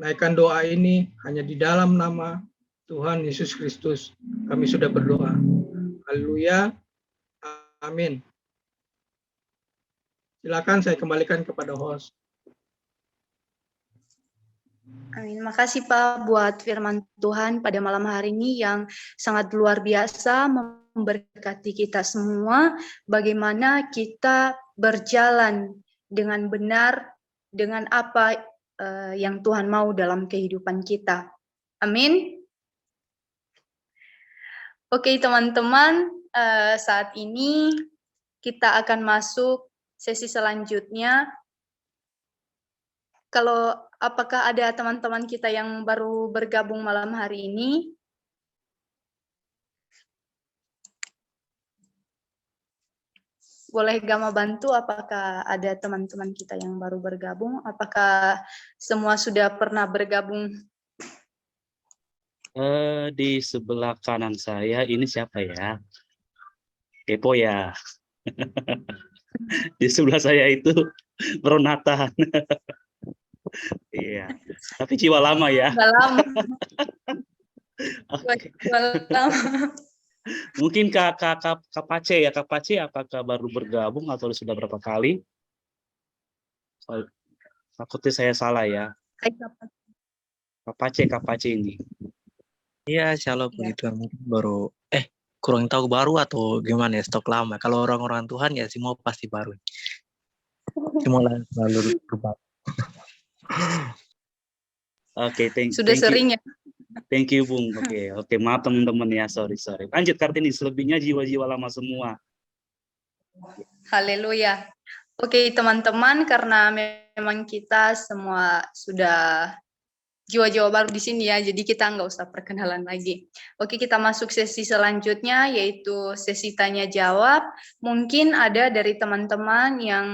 naikkan doa ini hanya di dalam nama Tuhan Yesus Kristus. Kami sudah berdoa. Haleluya. Amin. Silakan saya kembalikan kepada host. Amin. Makasih Pak buat firman Tuhan pada malam hari ini yang sangat luar biasa memberkati kita semua, bagaimana kita berjalan dengan benar dengan apa yang Tuhan mau dalam kehidupan kita. Amin. Oke teman-teman, saat ini kita akan masuk sesi selanjutnya. Apakah ada teman-teman kita yang baru bergabung malam hari ini? Boleh Gama bantu apakah ada teman-teman kita yang baru bergabung? Apakah semua sudah pernah bergabung? Di sebelah kanan saya ini siapa ya? Kepo ya. Di sebelah saya itu Bro Nathan. Iya, tapi jiwa lama ya. Dalam. Oke. Dalam. Mungkin Kak Pace ya, Kak Pace apakah baru bergabung atau sudah berapa kali? Takutnya saya salah ya. Kak Pace ini. Iya, shalom begitu. Mungkin baru kurang tahu baru atau gimana ya, stok lama. Kalau orang-orang Tuhan ya semua pasti baru. Semua lalu berubah. Oke, Sudah sering ya. Thank you, Bung. Oke, maaf teman-teman ya, sorry. Lanjut Kartini, selebihnya jiwa-jiwa lama semua. Haleluya. Oke, teman-teman, karena memang kita semua sudah jiwa-jiwa baru di sini ya, jadi kita nggak usah perkenalan lagi. Oke, kita masuk sesi selanjutnya, yaitu sesi tanya-jawab. Mungkin ada dari teman-teman yang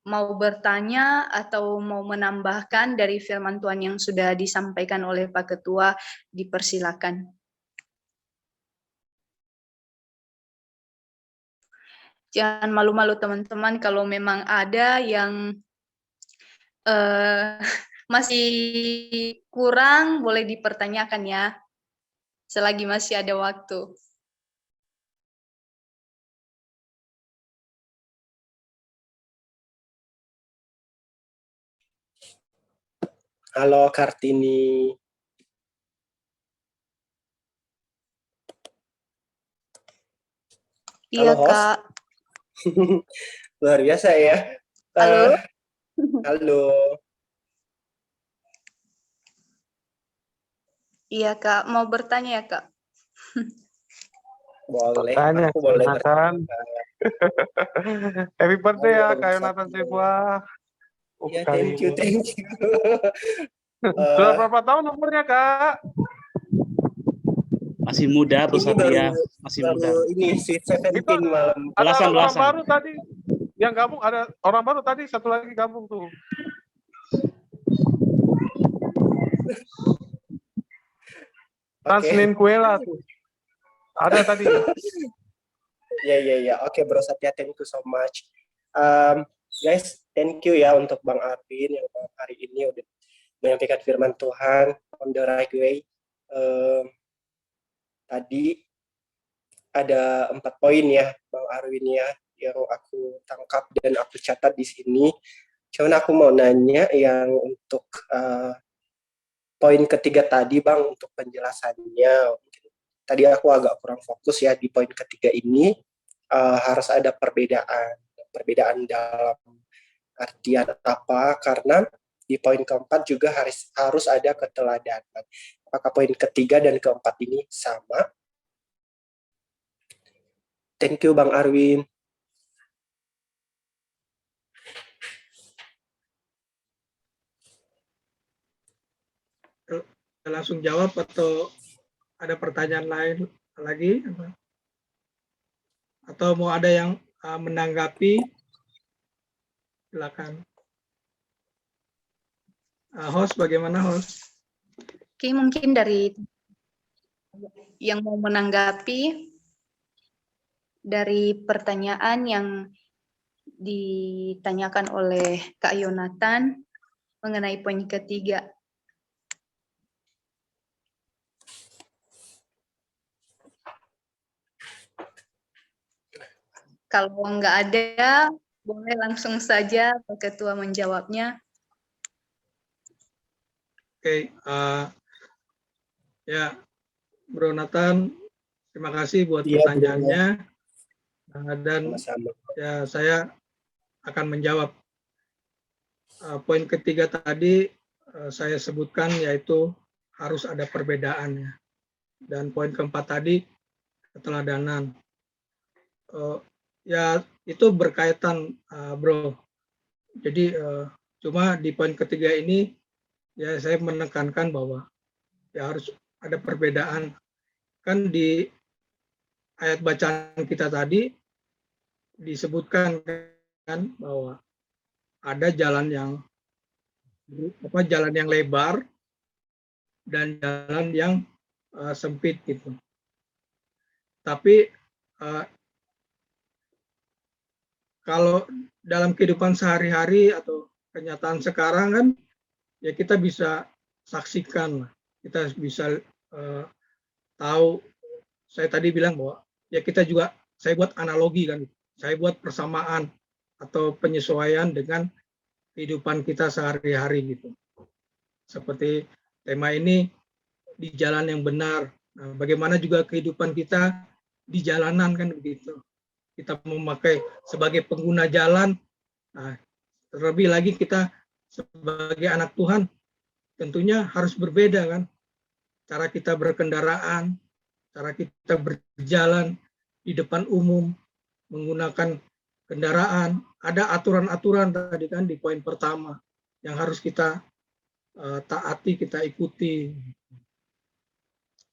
mau bertanya atau mau menambahkan dari firman Tuhan yang sudah disampaikan oleh Pak Ketua, dipersilakan. Jangan malu-malu teman-teman, kalau memang ada yang masih kurang, boleh dipertanyakan ya, selagi masih ada waktu. Halo Kartini. Iya, Halo, host. Kak. Luar biasa ya. Halo. Halo. Iya, Kak. Mau bertanya ya, Kak? Boleh. Tanya, Aku boleh Nathan. Happy birthday ya, Kak Yonatan Sefwa. Ya, thank you. Sudah berapa tahun umurnya, Kak? Masih muda, Bro Ini Satria. Masih muda. Ini Sweet 17 malam. Ada orang Belasan. baru tadi yang gabung, ada orang baru tadi, satu lagi gabung tuh. Tanslin Kuela tuh. Ada tadi. Ya. Oke, Bro Satya, thank you so much. Guys, thank you ya untuk Bang Arvin yang hari ini udah menyampaikan firman Tuhan on the right way. Tadi ada 4 poin ya, Bang Arvin ya, yang aku tangkap dan aku catat di sini. Cuman aku mau nanya yang untuk poin ketiga tadi, Bang, untuk penjelasannya. Tadi aku agak kurang fokus ya di poin ketiga ini, harus ada perbedaan. perbedaan dalam artian apa, karena di poin keempat juga harus ada keteladanan. Apakah poin ketiga dan keempat ini sama? Thank you Bang Arwin. Langsung jawab atau ada pertanyaan lain lagi? Atau mau ada yang menanggapi? Silakan. Host, bagaimana host? Oke, mungkin dari yang mau menanggapi dari pertanyaan yang ditanyakan oleh Kak Yonatan mengenai poin ketiga. Kalau nggak ada, boleh langsung saja Pak Ketua menjawabnya. Oke, ya Bro Nathan, terima kasih buat pertanyaannya. Dan Sama-sama. ya saya akan menjawab. Poin ketiga tadi saya sebutkan yaitu harus ada perbedaannya. Dan poin keempat tadi keteladanan. Ya itu berkaitan, Bro. Jadi cuma di poin ketiga ini ya saya menekankan bahwa ya harus ada perbedaan. Kan di ayat bacaan kita tadi disebutkan kan bahwa ada jalan yang lebar dan jalan yang sempit gitu. Tapi kalau dalam kehidupan sehari-hari atau kenyataan sekarang kan ya kita bisa saksikan, kita bisa tahu. Saya tadi bilang bahwa ya kita juga, saya buat analogi kan, saya buat persamaan atau penyesuaian dengan kehidupan kita sehari-hari gitu. Seperti tema ini di jalan yang benar. Nah, bagaimana juga kehidupan kita di jalanan kan begitu. Kita memakai sebagai pengguna jalan. Nah, terlebih lagi kita sebagai anak Tuhan tentunya harus berbeda kan. Cara kita berkendaraan, cara kita berjalan di depan umum, menggunakan kendaraan, ada aturan-aturan tadi kan di poin pertama yang harus kita taati, kita ikuti.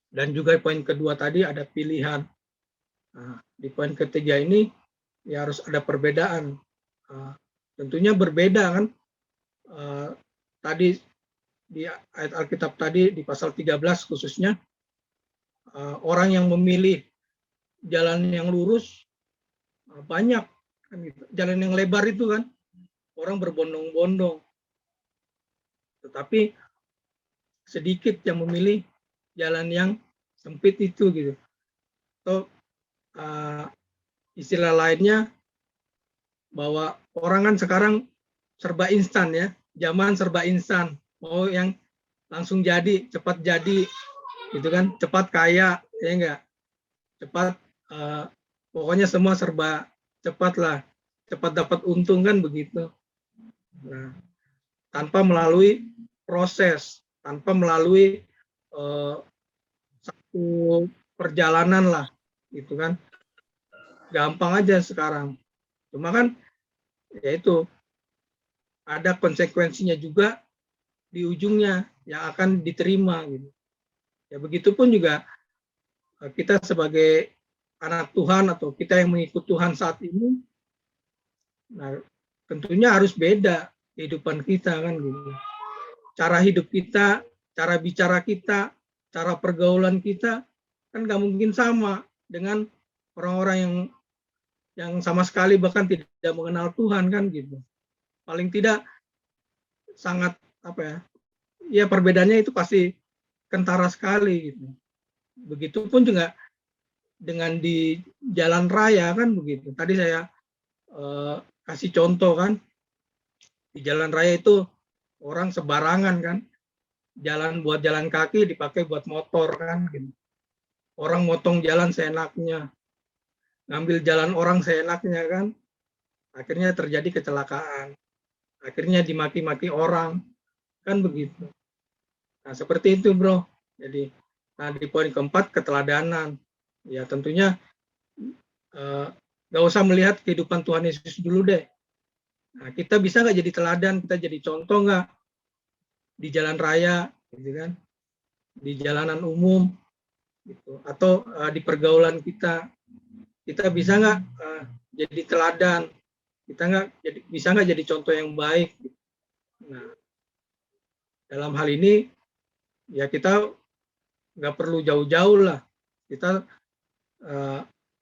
Dan juga poin kedua tadi ada pilihan. Nah, di poin ketiga ini ya harus ada perbedaan. Tentunya berbeda kan. Tadi di ayat Alkitab tadi di pasal 13 khususnya, orang yang memilih jalan yang lurus banyak kan gitu. Jalan yang lebar itu kan orang berbondong-bondong, tetapi sedikit yang memilih jalan yang sempit itu gitu. Atau istilah lainnya bahwa orang kan sekarang serba instan ya, zaman serba instan, mau yang langsung jadi, cepat jadi gitu kan, cepat kaya ya enggak, cepat pokoknya semua serba cepat lah, cepat dapat untung kan begitu. Nah, tanpa melalui proses, tanpa melalui satu perjalanan lah gitu kan, gampang aja sekarang. Cuma kan ya itu ada konsekuensinya juga di ujungnya yang akan diterima gitu. Ya begitupun juga kita sebagai anak Tuhan atau kita yang mengikut Tuhan saat ini, nah tentunya harus beda kehidupan kita kan gitu. Cara hidup kita, cara bicara kita, cara pergaulan kita kan nggak mungkin sama dengan orang-orang yang sama sekali bahkan tidak mengenal Tuhan kan gitu. Paling tidak sangat apa ya? Ya perbedaannya itu pasti kentara sekali gitu. Begitupun juga dengan di jalan raya kan begitu. Tadi saya kasih contoh kan, di jalan raya itu orang sebarangan kan, jalan buat jalan kaki dipakai buat motor kan gitu. Orang motong jalan seenaknya, ngambil jalan orang seenaknya kan, akhirnya terjadi kecelakaan, akhirnya dimaki-maki orang, kan begitu. Nah, seperti itu, bro. Jadi, nah di poin keempat, keteladanan. Ya, tentunya nggak usah melihat kehidupan Tuhan Yesus dulu deh. Nah, kita bisa nggak jadi teladan, kita jadi contoh nggak di jalan raya, gitu kan, di jalanan umum, gitu, atau di pergaulan kita bisa nggak jadi teladan, bisa nggak jadi contoh yang baik. Nah, dalam hal ini ya kita nggak perlu jauh-jauh lah, kita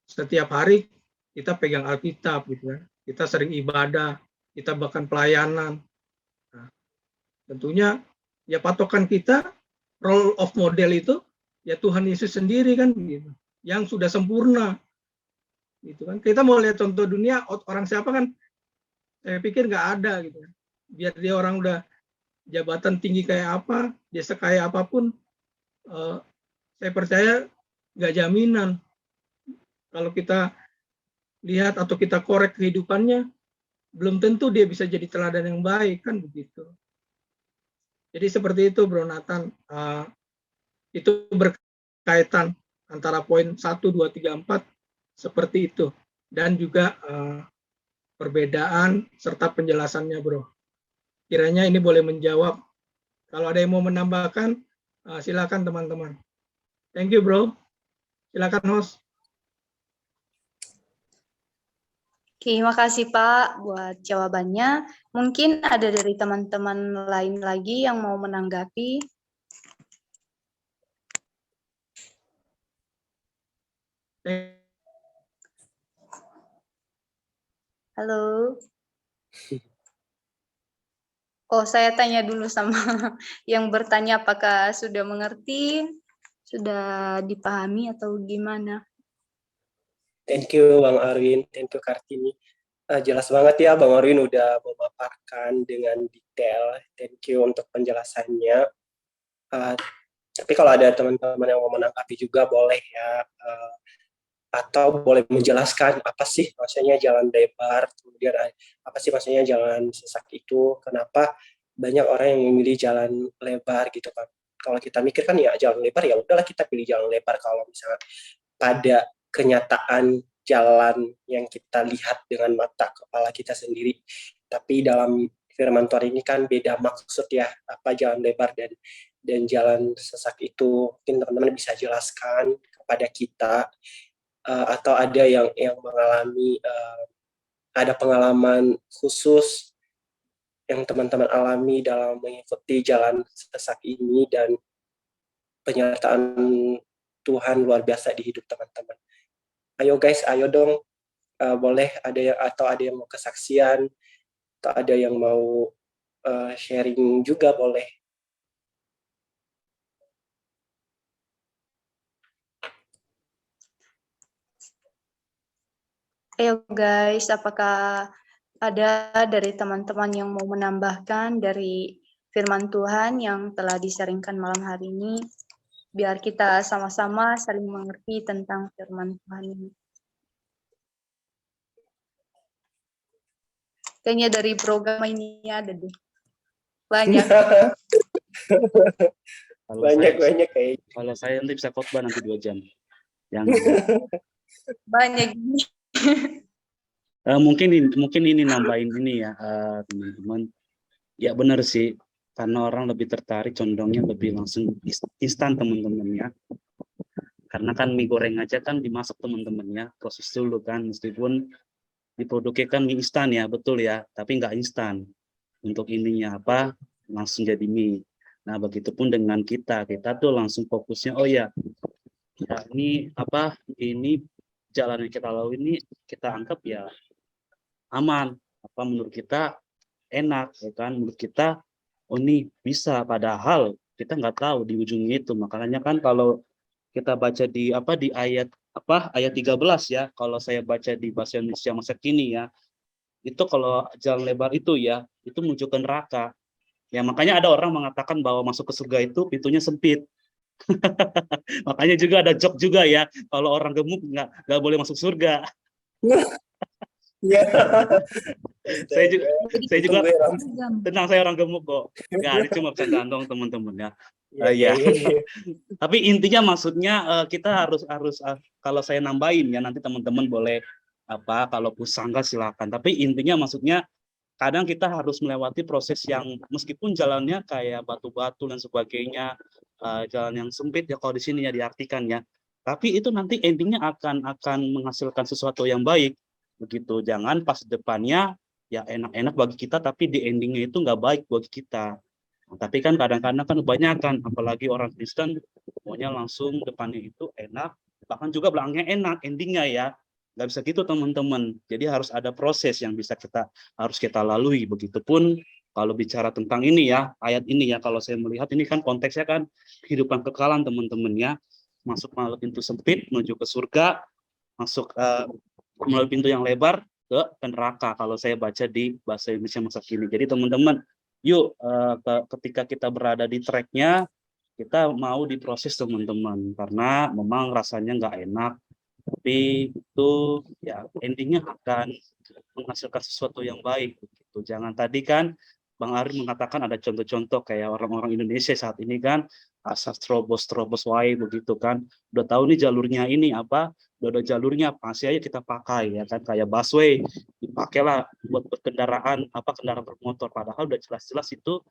setiap hari kita pegang Alkitab, gitu kan, kita sering ibadah, kita bahkan pelayanan. Nah, tentunya ya patokan kita, role of model itu ya Tuhan Yesus sendiri kan, gitu, yang sudah sempurna, gitu kan. Kita mau lihat contoh dunia orang siapa kan, saya pikir nggak ada, gitu. Biar dia orang udah jabatan tinggi kayak apa, dia sekaya apapun, saya percaya nggak jaminan kalau kita lihat atau kita korek kehidupannya, belum tentu dia bisa jadi teladan yang baik, kan begitu. Jadi seperti itu, Bro Nathan. Itu berkaitan antara poin 1, 2, 3, 4 seperti itu. Dan juga perbedaan serta penjelasannya, Bro. Kiranya ini boleh menjawab. Kalau ada yang mau menambahkan, silakan teman-teman. Thank you, Bro. Silakan host. Terima kasih Pak buat jawabannya. Mungkin ada dari teman-teman lain lagi yang mau menanggapi. Halo. Oh, saya tanya dulu sama yang bertanya apakah sudah mengerti, sudah dipahami atau gimana? Thank you Bang Arwin, thank you Kartini. Jelas banget ya Bang Arwin udah memaparkan dengan detail. Thank you untuk penjelasannya. Tapi kalau ada teman-teman yang mau menanggapi juga boleh ya, atau boleh menjelaskan apa sih maksudnya jalan lebar, kemudian apa sih maksudnya jalan sesak itu, kenapa banyak orang yang memilih jalan lebar gitu kan. Kalau kita mikir kan ya jalan lebar, ya udahlah kita pilih jalan lebar kalau misalnya pada kenyataan jalan yang kita lihat dengan mata kepala kita sendiri. Tapi dalam firman Tuhan ini kan beda maksud ya, apa jalan lebar dan jalan sesak itu. Mungkin teman-teman bisa jelaskan kepada kita, atau ada yang mengalami, ada pengalaman khusus yang teman-teman alami dalam mengikuti jalan sesak ini dan penyertaan Tuhan luar biasa di hidup teman-teman. Ayo guys, ayo dong, boleh ada yang mau kesaksian, atau ada yang mau sharing juga boleh. Ayo guys, apakah ada dari teman-teman yang mau menambahkan dari firman Tuhan yang telah disaringkan malam hari ini, biar kita sama-sama saling mengerti tentang firman Tuhan ini. Kayaknya dari program ini ada deh. Banyak. Banyak kayak. Kalau saya nanti bisa khotbah nanti 2 jam. Yang Banyak. mungkin ini nambahin ini ya, teman-teman. Ya benar sih, karena orang lebih tertarik condongnya lebih langsung instan teman-teman ya. Karena kan mie goreng aja kan dimasak teman-teman ya, proses dulu kan, meskipun diproduknya kan mie instan ya, betul ya, tapi nggak instan. Untuk ininya apa, langsung jadi mie. Nah begitupun dengan kita tuh langsung fokusnya, oh ya, ini apa, ini jalan yang kita lalui ini kita anggap ya aman, apa menurut kita enak, ya kan, menurut kita oh ini bisa, padahal kita nggak tahu di ujungnya itu. Makanya kan kalau kita baca di ayat 13 ya, kalau saya baca di bahasa Indonesia masa kini ya, itu kalau jalan lebar itu ya, itu menuju ke neraka. Ya makanya ada orang mengatakan bahwa masuk ke surga itu pintunya sempit. Makanya juga ada joke juga ya, kalau orang gemuk nggak boleh masuk surga. Iya. Saya juga, saya juga Tunggu ya, Ram. tenang, saya orang gemuk kok. Nggak, ini cuma bercandaan dong teman-teman ya. Iya. Tapi intinya maksudnya kita harus kalau saya nambahin ya, nanti teman-teman boleh kalau pusangka silakan. Tapi intinya maksudnya kadang kita harus melewati proses yang meskipun jalannya kayak batu-batu dan sebagainya, jalan yang sempit ya kalau di sini ya diartikan ya. Tapi itu nanti endingnya akan menghasilkan sesuatu yang baik begitu. Jangan pas depannya ya enak-enak bagi kita, tapi di endingnya itu nggak baik bagi kita. Nah, tapi kan kadang-kadang kan kebanyakan, apalagi orang Kristen, maunya langsung depannya itu enak, bahkan juga belakangnya enak, endingnya ya. Nggak bisa gitu teman-teman. Jadi harus ada proses yang harus kita lalui. Begitupun kalau bicara tentang ini ya, ayat ini ya, kalau saya melihat ini kan konteksnya kan kehidupan kekalan teman-teman ya. Masuk melalui pintu sempit menuju ke surga, masuk melalui pintu yang lebar ke neraka kalau saya baca di bahasa Indonesia masa kini. Jadi teman-teman, yuk ketika kita berada di tracknya, kita mau diproses teman-teman, karena memang rasanya nggak enak, tapi itu ya endingnya akan menghasilkan sesuatu yang baik. Gitu. Jangan tadi kan Bang Ari mengatakan ada contoh-contoh kayak orang-orang Indonesia saat ini kan asal terobos wae begitu kan, udah tahu nih jalurnya ini apa, udah ada jalurnya pasti aja kita pakai ya kan, kayak busway dipakailah buat berkendaraan kendaraan bermotor, padahal udah jelas-jelas itu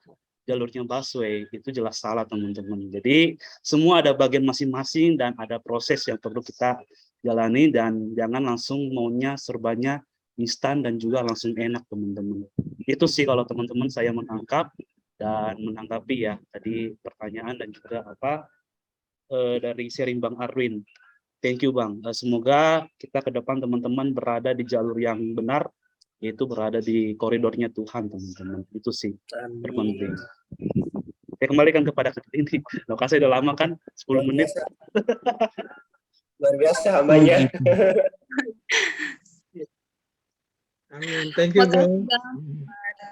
jalurnya busway, itu jelas salah teman-teman. Jadi semua ada bagian masing-masing dan ada proses yang perlu kita jalani, dan jangan langsung maunya serbanya instan dan juga langsung enak teman-teman. Itu sih kalau teman-teman saya menangkap dan menanggapi ya tadi pertanyaan dan juga dari sharing Bang Arwin. Thank you Bang. Semoga kita ke depan teman-teman berada di jalur yang benar, yaitu berada di koridornya Tuhan teman-teman. Itu sih terpenting. Saya kembalikan kepada ini. Lokasi udah lama kan, 10 menit. Luar biasa hambanya. Amin. Thank you, Bang.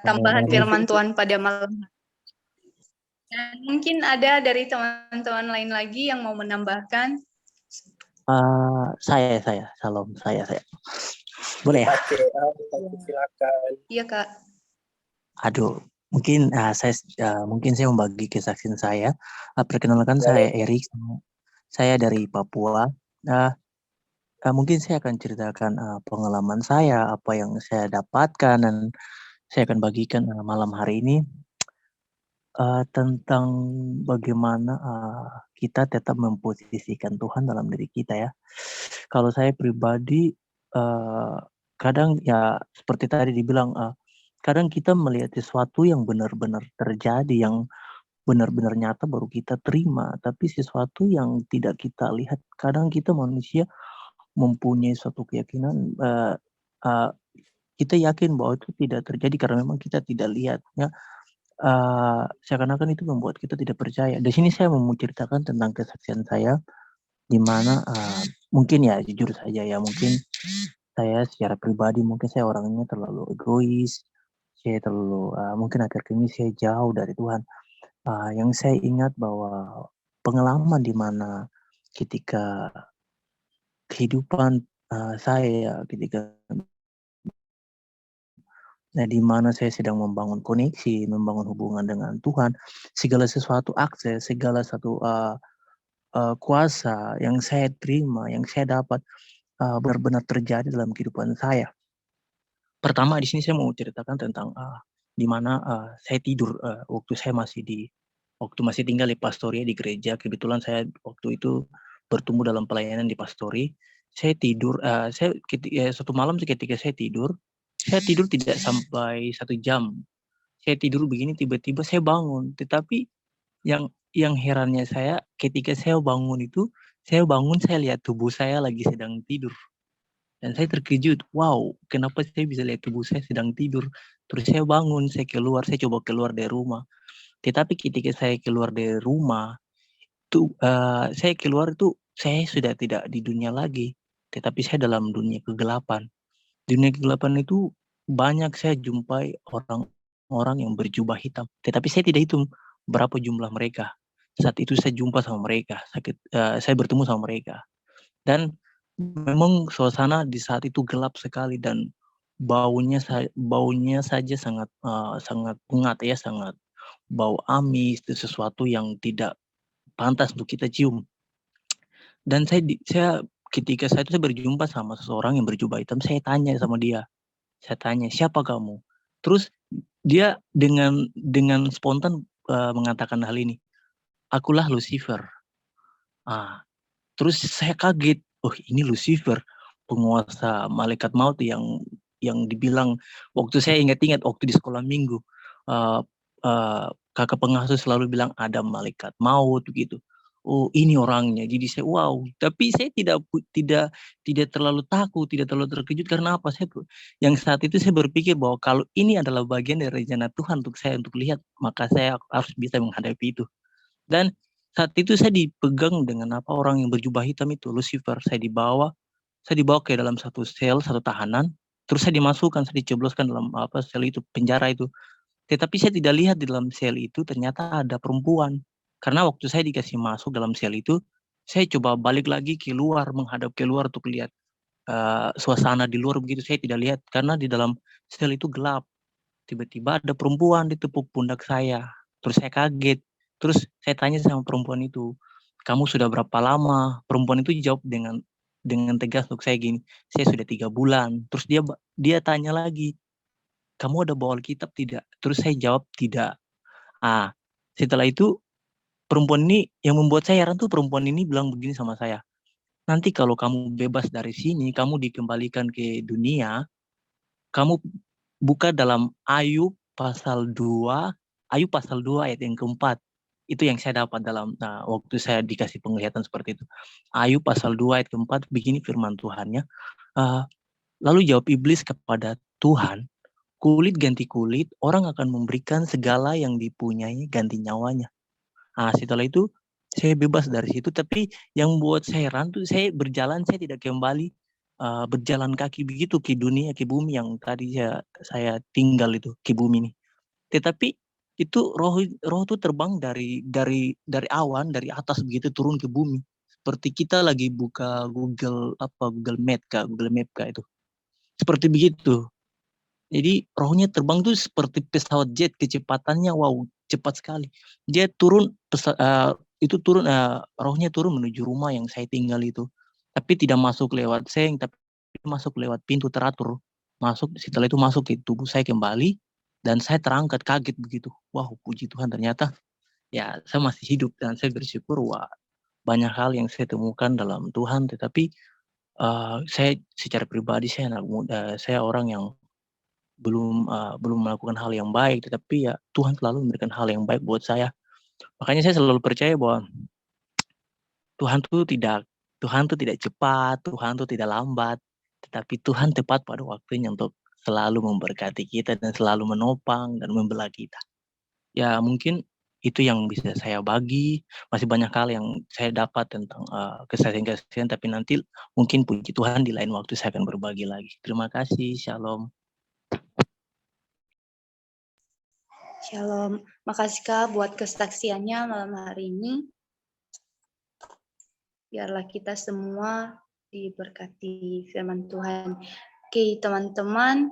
Tambahan firman Tuhan pada malam. Dan mungkin ada dari teman-teman lain lagi yang mau menambahkan. Saya, Shalom, saya. Boleh ya? Silakan. Iya Kak. Aduh, mungkin saya membagi kesaksian saya. Perkenalkan saya Erik, saya dari Papua. Mungkin saya akan ceritakan pengalaman saya, apa yang saya dapatkan, dan saya akan bagikan malam hari ini tentang bagaimana kita tetap memposisikan Tuhan dalam diri kita ya. Kalau saya pribadi kadang ya seperti tadi dibilang, kadang kita melihat sesuatu yang benar-benar terjadi, yang benar-benar nyata baru kita terima, tapi sesuatu yang tidak kita lihat, kadang kita manusia mempunyai suatu keyakinan, kita yakin bahwa itu tidak terjadi karena memang kita tidak lihat ya. Seakan-akan itu membuat kita tidak percaya. Di sini saya mau menceritakan tentang kesaksian saya, di mana mungkin ya jujur saja ya, mungkin saya secara pribadi mungkin saya orangnya terlalu egois, saya terlalu mungkin akhir-akhir ini saya jauh dari Tuhan. Yang saya ingat bahwa pengalaman di mana ketika kehidupan saya ketika di mana saya sedang membangun koneksi, membangun hubungan dengan Tuhan, segala sesuatu akses, segala satu kuasa yang saya terima, yang saya dapat benar-benar terjadi dalam kehidupan saya. Pertama di sini saya mau ceritakan tentang di mana saya tidur waktu masih tinggal di pastoria di gereja. Kebetulan saya waktu itu bertumbuh dalam pelayanan di pastori. Saya tidur, satu malam ketika saya tidur tidak sampai 1 jam. Saya tidur begini, tiba-tiba saya bangun. Tetapi yang herannya saya, ketika saya bangun, saya lihat tubuh saya lagi sedang tidur. Dan saya terkejut, wow, kenapa saya bisa lihat tubuh saya sedang tidur? Terus saya bangun, saya coba keluar dari rumah. Tetapi ketika saya keluar dari rumah, saya keluar itu, saya sudah tidak di dunia lagi. Tetapi saya dalam dunia kegelapan. Dunia kegelapan itu banyak saya jumpai orang-orang yang berjubah hitam. Tetapi saya tidak hitung berapa jumlah mereka. Saat itu saya jumpa sama mereka. Saya bertemu sama mereka. Dan memang suasana di saat itu gelap sekali. Dan baunya saja sangat sangat pungat ya, sangat bau amis, itu sesuatu yang tidak pantas untuk kita cium. Dan saya ketika saya berjumpa sama seseorang yang berjubah hitam, saya tanya sama dia. Saya tanya, "Siapa kamu?" Terus dia dengan spontan mengatakan hal ini, "Akulah Lucifer." Terus saya kaget, "Oh, ini Lucifer, penguasa malaikat maut yang dibilang." Waktu saya ingat-ingat waktu di sekolah minggu, uh, kakak pengasuh selalu bilang ada malaikat maut gitu. Oh, ini orangnya. Jadi saya wow, tapi saya tidak terlalu takut, tidak terlalu terkejut karena apa? Yang saat itu saya berpikir bahwa kalau ini adalah bagian dari rencana Tuhan untuk saya untuk lihat, maka saya harus bisa menghadapi itu. Dan saat itu saya dipegang dengan orang yang berjubah hitam itu, Lucifer. Saya dibawa ke dalam satu sel, satu tahanan, terus saya dicebloskan dalam sel itu, penjara itu. Tetapi saya tidak lihat di dalam sel itu ternyata ada perempuan. Karena waktu saya dikasih masuk dalam sel itu, saya coba balik lagi keluar, menghadap keluar untuk lihat suasana di luar begitu. Saya tidak lihat karena di dalam sel itu gelap. Tiba-tiba ada perempuan ditepuk pundak saya. Terus saya kaget. Terus saya tanya sama perempuan itu, "Kamu sudah berapa lama?" Perempuan itu jawab dengan tegas untuk saya gini, "Saya sudah 3 bulan." Terus dia tanya lagi, "Kamu ada bawa Alkitab tidak?" Terus saya jawab, "Tidak." Setelah itu perempuan ini yang membuat saya heran tuh, perempuan ini bilang begini sama saya, "Nanti kalau kamu bebas dari sini, kamu dikembalikan ke dunia, kamu buka dalam Ayub pasal 2 ayat yang keempat." Itu yang saya dapat dalam waktu saya dikasih penglihatan seperti itu. Ayub pasal 2 ayat keempat, begini firman Tuhannya. Lalu jawab iblis kepada Tuhan, "Kulit ganti kulit, orang akan memberikan segala yang dipunyai ganti nyawanya." Setelah itu saya bebas dari situ, tapi yang buat saya heran tuh saya berjalan, saya tidak kembali berjalan kaki begitu ke dunia, ke bumi yang tadi saya tinggal itu, ke bumi ini. Tetapi itu roh itu terbang dari awan, dari atas begitu turun ke bumi. Seperti kita lagi buka Google Map kah itu. Seperti begitu. Jadi rohnya terbang tuh seperti pesawat jet, kecepatannya wow, cepat sekali. Dia turun rohnya turun menuju rumah yang saya tinggal itu. Tapi tidak masuk lewat seng, tapi masuk lewat pintu teratur. Setelah itu masuk ke tubuh saya kembali dan saya terangkat, kaget begitu. Wow, puji Tuhan, ternyata ya saya masih hidup dan saya bersyukur. Wah, banyak hal yang saya temukan dalam Tuhan, tetapi saya secara pribadi saya orang yang belum melakukan hal yang baik, tetapi ya Tuhan selalu memberikan hal yang baik buat saya. Makanya saya selalu percaya bahwa Tuhan tuh tidak cepat, Tuhan tuh tidak lambat, tetapi Tuhan tepat pada waktunya untuk selalu memberkati kita dan selalu menopang dan membela kita. Ya mungkin itu yang bisa saya bagi. Masih banyak hal yang saya dapat tentang kesaksian-kesaksian, tapi nanti mungkin puji Tuhan di lain waktu saya akan berbagi lagi. Terima kasih, shalom. Shalom. Makasih Kak buat kesaksiannya malam hari ini. Biarlah kita semua diberkati firman Tuhan. Oke, teman-teman,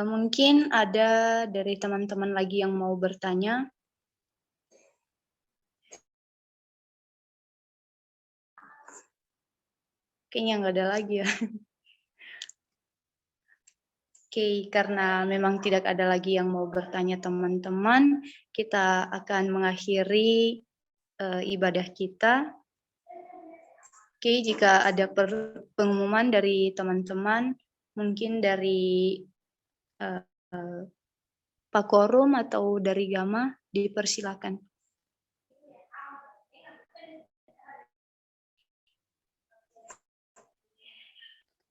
mungkin ada dari teman-teman lagi yang mau bertanya. Kayaknya nggak ada lagi ya. Oke, karena memang tidak ada lagi yang mau bertanya teman-teman, kita akan mengakhiri ibadah kita. Oke, jika ada pengumuman dari teman-teman, mungkin dari Pak Korum atau dari Gama, dipersilakan.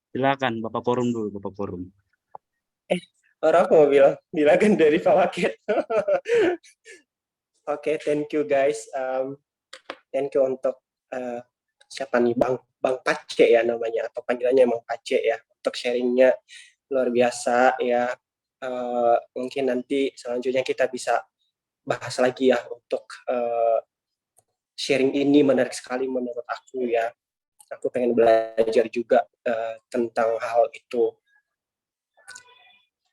Silakan Bapak Korum dulu, Bapak Korum. Orang aku mau bilang dari Pak Wakil. Oke, thank you guys. Thank you untuk siapa nih, Bang Pace ya namanya, atau panggilannya emang Pace ya, untuk sharingnya luar biasa ya. Mungkin nanti selanjutnya kita bisa bahas lagi ya, untuk sharing ini menarik sekali menurut aku ya. Aku pengen belajar juga tentang hal itu.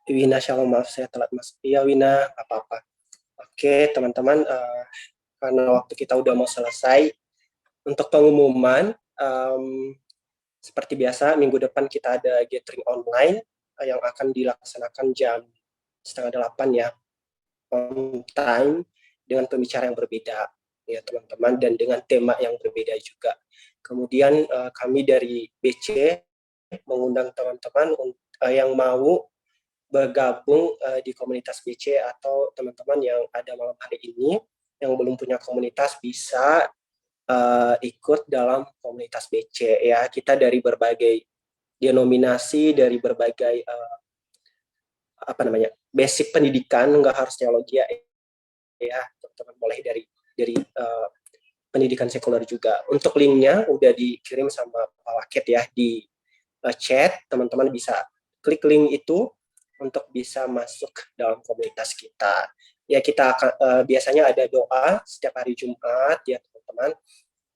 Wina, shalom, maaf saya telat masuk. Iya Wina, apa-apa. Oke teman-teman, karena waktu kita udah mau selesai, untuk pengumuman, seperti biasa minggu depan kita ada gathering online yang akan dilaksanakan jam 7:30 ya, on time, dengan pembicara yang berbeda ya teman-teman, dan dengan tema yang berbeda juga. Kemudian kami dari BC mengundang teman-teman yang mau bergabung di komunitas BC, atau teman-teman yang ada malam hari ini yang belum punya komunitas bisa ikut dalam komunitas BC ya. Kita dari berbagai denominasi, dari berbagai basic pendidikan, nggak harus teologi ya teman-teman, mulai dari pendidikan sekuler juga. Untuk linknya udah dikirim sama Pak Waket ya di chat, teman-teman bisa klik link itu untuk bisa masuk dalam komunitas kita. Ya kita akan biasanya ada doa setiap hari Jumat ya teman-teman.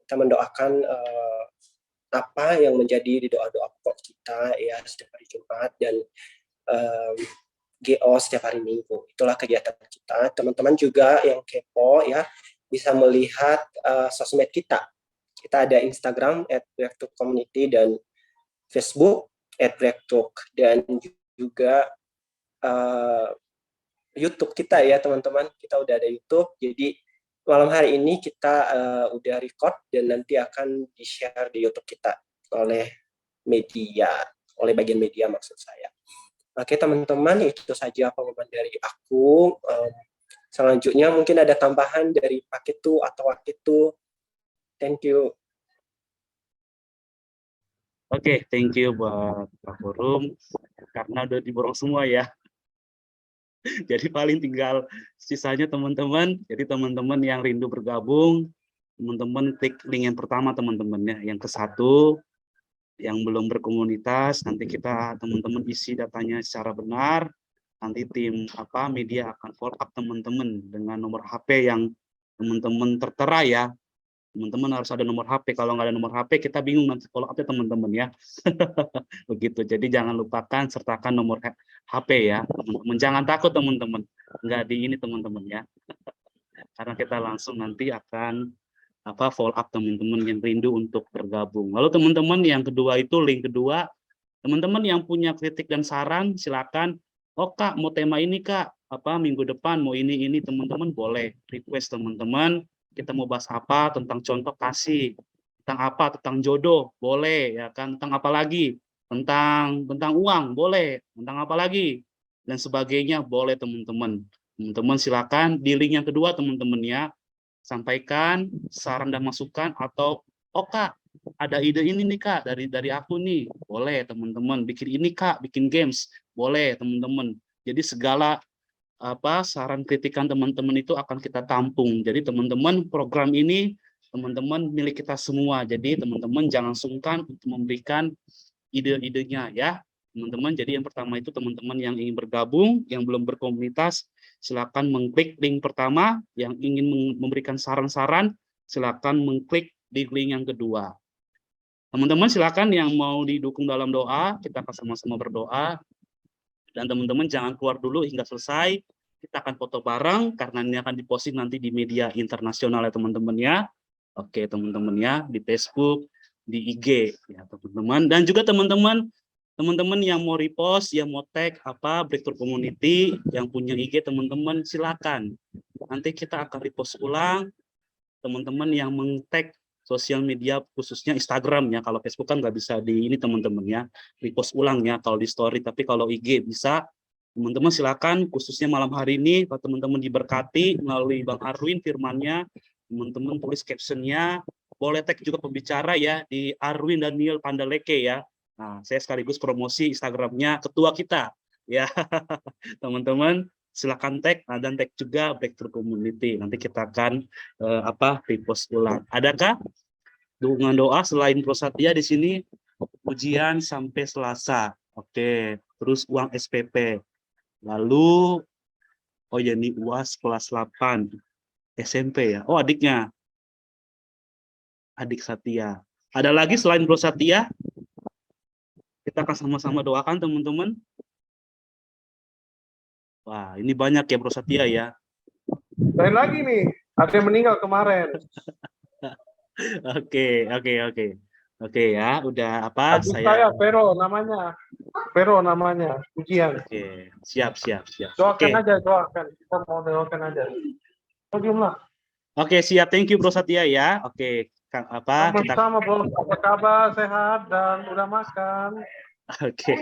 Kita mendoakan apa yang menjadi di doa-doa pokok kita ya setiap hari Jumat, dan GO setiap hari Minggu. Itulah kegiatan kita. Teman-teman juga yang kepo ya bisa melihat sosmed kita. Kita ada Instagram @breakthroughcommunity dan Facebook @breakthrough, dan juga YouTube kita ya teman-teman. Kita udah ada YouTube. Jadi malam hari ini kita udah record dan nanti akan di-share di YouTube kita oleh media, oleh bagian media maksud saya. Oke teman-teman, itu saja pengumuman dari aku. Selanjutnya mungkin ada tambahan dari Pak Ketu atau Waketu. Thank you. Oke, thank you buat Pak Forum, karena udah diborong semua ya. Jadi paling tinggal sisanya teman-teman. Jadi teman-teman yang rindu bergabung, teman-teman klik link yang pertama teman-teman ya. Yang ke-1, yang belum berkomunitas, nanti kita teman-teman isi datanya secara benar. Nanti tim media akan follow up teman-teman dengan nomor HP yang teman-teman tertera ya. Teman-teman harus ada nomor HP. Kalau nggak ada nomor HP, kita bingung nanti follow up-nya teman-teman ya. Begitu. Jadi jangan lupakan sertakan nomor HP ya. Teman-teman jangan takut teman-teman. Nggak di ini teman-teman ya. Karena kita langsung nanti akan follow up teman-teman yang rindu untuk bergabung. Lalu teman-teman yang kedua itu link kedua. Teman-teman yang punya kritik dan saran silakan. Oh Kak, mau tema ini Kak. Minggu depan mau ini teman-teman boleh request teman-teman. Kita mau bahas apa, tentang contoh kasih, tentang apa, tentang jodoh, boleh ya kan, tentang apa lagi, tentang uang, boleh, tentang apa lagi, dan sebagainya, boleh teman-teman. Teman-teman silakan di link yang kedua teman-teman ya, sampaikan saran dan masukan, atau oh Kak, ada ide ini nih Kak dari aku nih, boleh teman-teman, bikin ini Kak, bikin games, boleh teman-teman. Jadi segala saran kritikan teman-teman itu akan kita tampung. Jadi teman-teman, program ini teman-teman milik kita semua. Jadi teman-teman jangan sungkan untuk memberikan ide-idenya ya teman-teman. Jadi yang pertama itu teman-teman yang ingin bergabung, yang belum berkomunitas, silakan mengklik link pertama. Yang ingin memberikan saran-saran, silakan mengklik di link yang kedua. Teman-teman silakan yang mau didukung dalam doa, kita akan sama-sama berdoa. Dan teman-teman jangan keluar dulu hingga selesai. Kita akan foto bareng karena ini akan diposting nanti di media internasional ya teman-teman ya. Oke teman-teman ya, di Facebook, di IG ya teman-teman. Dan juga teman-teman yang mau repost, yang mau tag Breakthrough Community, yang punya IG teman-teman silakan. Nanti kita akan repost ulang. Teman-teman yang meng-tag sosial media khususnya Instagram ya, kalau Facebook kan nggak bisa di ini teman-teman ya, repost ulang ya kalau di story, tapi kalau IG bisa. Teman-teman silakan, khususnya malam hari ini kalau teman-teman diberkati melalui Bang Arwin firmannya, teman-teman tulis captionnya, boleh tag juga pembicara ya di Arwin Daniel Pandaleke ya. Nah saya sekaligus promosi Instagramnya ketua kita ya. Teman-teman silakan tag dan tag juga Breakthrough Community. Nanti kita akan repost ulang. Adakah dukungan doa selain Prosatia di sini? Ujian sampai Selasa. Oke, terus uang SPP. Lalu ini UAS kelas 8 SMP ya. Oh, adiknya. Adik Satya. Ada lagi selain Prosatia? Kita akan sama-sama doakan teman-teman. Wah, ini banyak ya Bro Satya ya. Lain lagi nih, ada yang meninggal kemarin. Oke, oke, oke. Oke ya, udah apa Adik saya Pero namanya, ujian. Oke, siap, siap, siap. Doakan Oke. aja, doakan. Kita mau doakan aja. Jumlah. Oke, siap. Thank you Bro Satya ya. Oke, Kang apa kita Sama-sama bos, apa kabar? Sehat dan udah makan? Oke.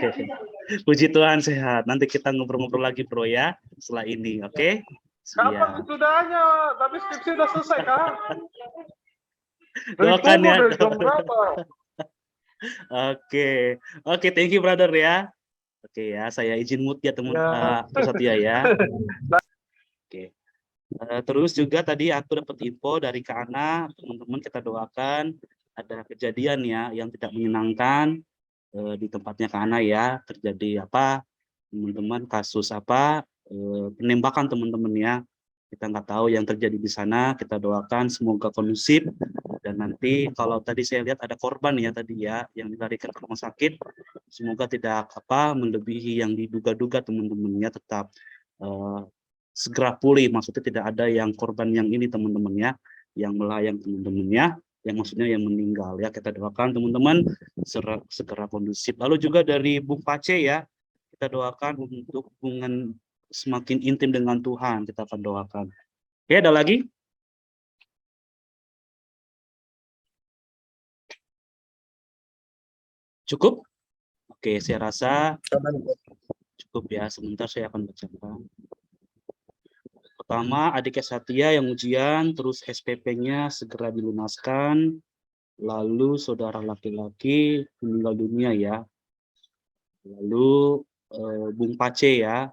Puji Tuhan sehat. Nanti kita ngobrol-ngobrol lagi Bro ya setelah ini, oke? Kapan Siap. wisudanya? Tapi skripsi udah selesai kan? Dari Doakan subuh, ya. dari jam berapa? Oke. Oke, thank you brother ya. Oke ya, saya izin mute ya teman Ya. Bro Satya ya. Oke. Terus juga tadi aku dapat info dari Kak Ana, teman-teman kita doakan ada kejadian ya yang tidak menyenangkan di tempatnya Kak Ana ya, terjadi apa teman-teman kasus apa penembakan teman-teman ya. Kita nggak tahu yang terjadi di sana, kita doakan semoga kondusif dan nanti kalau tadi saya lihat ada korban ya tadi ya yang dilarikan ke rumah sakit, semoga tidak apa melebihi yang diduga-duga teman-teman ya, tetap segera pulih, maksudnya tidak ada yang korban yang ini teman-teman ya, yang melayang teman-teman ya, yang maksudnya yang meninggal ya, kita doakan teman-teman segera kondusif. Lalu juga dari Bung Pace ya, kita doakan untuk hubungan semakin intim dengan Tuhan, kita akan doakan. Oke, ada lagi? Cukup? Oke, saya rasa cukup ya, sebentar saya akan bacakan. Pertama, adik Satya yang ujian, terus SPP-nya segera dilunaskan, lalu saudara laki-laki meninggal dunia ya, lalu Bung Pace ya,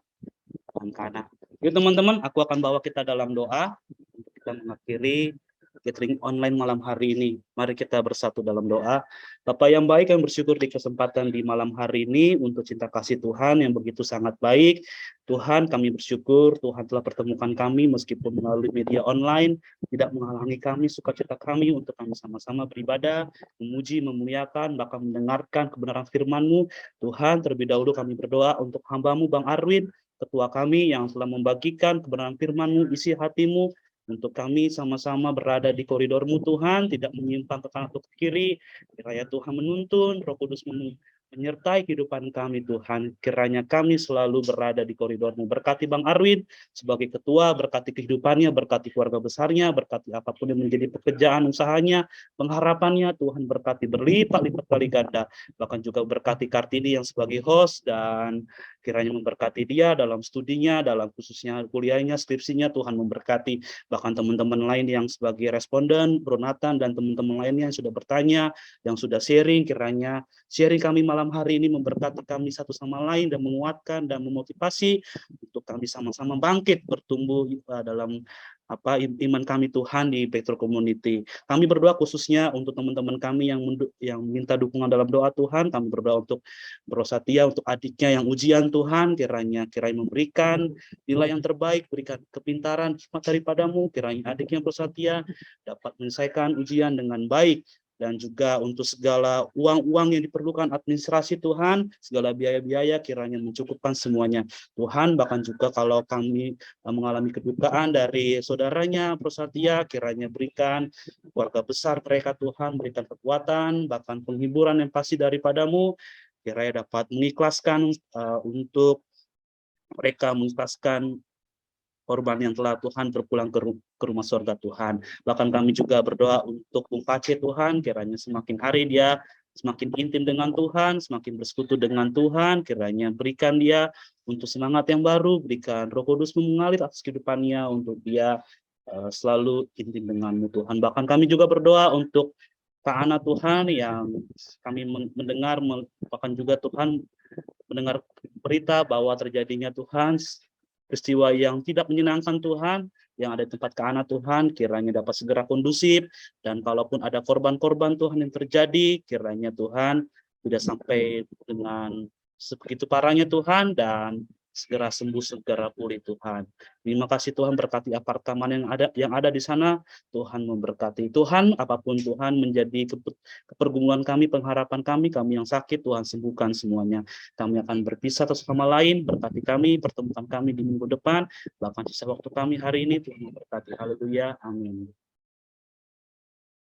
dan Kana. Yuk teman-teman, aku akan bawa kita dalam doa untuk kita mengakhiri gathering online malam hari ini. Mari kita bersatu dalam doa. Bapa yang baik, yang bersyukur di kesempatan di malam hari ini untuk cinta kasih Tuhan yang begitu sangat baik. Tuhan, kami bersyukur Tuhan telah pertemukan kami meskipun melalui media online, tidak menghalangi kami, sukacita kami untuk kami sama-sama beribadah, memuji, memuliakan, bahkan mendengarkan kebenaran firman-Mu. Tuhan, terlebih dahulu kami berdoa untuk hamba-Mu Bang Arwin, ketua kami yang telah membagikan kebenaran firman-Mu, isi hati-Mu, untuk kami sama-sama berada di koridor-Mu Tuhan, tidak menyimpang ke kanan atau ke kiri. Kiranya Tuhan menuntun, Roh Kudus menyertai kehidupan kami Tuhan. Kiranya kami selalu berada di koridor-Mu. Berkati Bang Arwin sebagai ketua, berkati kehidupannya, berkati keluarga besarnya, berkati apapun yang menjadi pekerjaan usahanya, pengharapannya Tuhan berkati berlipat-lipat kali ganda. Bahkan juga berkati Kartini yang sebagai host, dan kiranya memberkati dia dalam studinya, dalam khususnya kuliahnya, skripsinya, Tuhan memberkati. Bahkan teman-teman lain yang sebagai responden, Bro Nathan dan teman-teman lainnya yang sudah bertanya, yang sudah sharing, kiranya sharing kami malam hari ini memberkati kami satu sama lain dan menguatkan dan memotivasi untuk kami sama-sama bangkit bertumbuh dalam iman kami Tuhan di Petrus Community. Kami berdoa khususnya untuk teman-teman kami yang minta dukungan dalam doa Tuhan. Kami berdoa untuk Bro Satya, untuk adiknya yang ujian Tuhan, kiranya memberikan nilai yang terbaik, berikan kepintaran hikmat daripadamu, kiranya adiknya Bro Satya dapat menyelesaikan ujian dengan baik. Dan juga untuk segala uang-uang yang diperlukan administrasi Tuhan, segala biaya-biaya kiranya mencukupkan semuanya. Tuhan, bahkan juga kalau kami mengalami kedukaan dari saudaranya Bro Satya, kiranya berikan keluarga besar mereka Tuhan, berikan kekuatan, bahkan penghiburan yang pasti daripadamu, kiranya dapat mengikhlaskan untuk mereka mengikhlaskan korban yang telah Tuhan berpulang ke rumah surga Tuhan. Bahkan kami juga berdoa untuk Bung Pace Tuhan, kiranya semakin hari dia semakin intim dengan Tuhan, semakin bersekutu dengan Tuhan, kiranya berikan dia untuk semangat yang baru, berikan Roh Kudus mengalir atas kehidupannya untuk dia selalu intim dengan-Mu Tuhan. Bahkan kami juga berdoa untuk Kak Ana Tuhan yang kami mendengar, bahkan juga Tuhan mendengar berita bahwa terjadinya Tuhan peristiwa yang tidak menyenangkan Tuhan, yang ada di tempat Kak Ana Tuhan, kiranya dapat segera kondusif, dan kalaupun ada korban-korban Tuhan yang terjadi, kiranya Tuhan tidak sampai dengan sebegitu parahnya Tuhan, dan segera sembuh, segera pulih Tuhan. Terima kasih Tuhan, berkati apartemen yang ada di sana. Tuhan memberkati. Tuhan, apapun Tuhan menjadi kepergumulan kami, pengharapan kami yang sakit, Tuhan sembuhkan semuanya. Kami akan berpisah satu sama lain, berkati kami, pertemuan kami di minggu depan, bahkan sisa waktu kami hari ini, Tuhan memberkati. Haleluya, amin.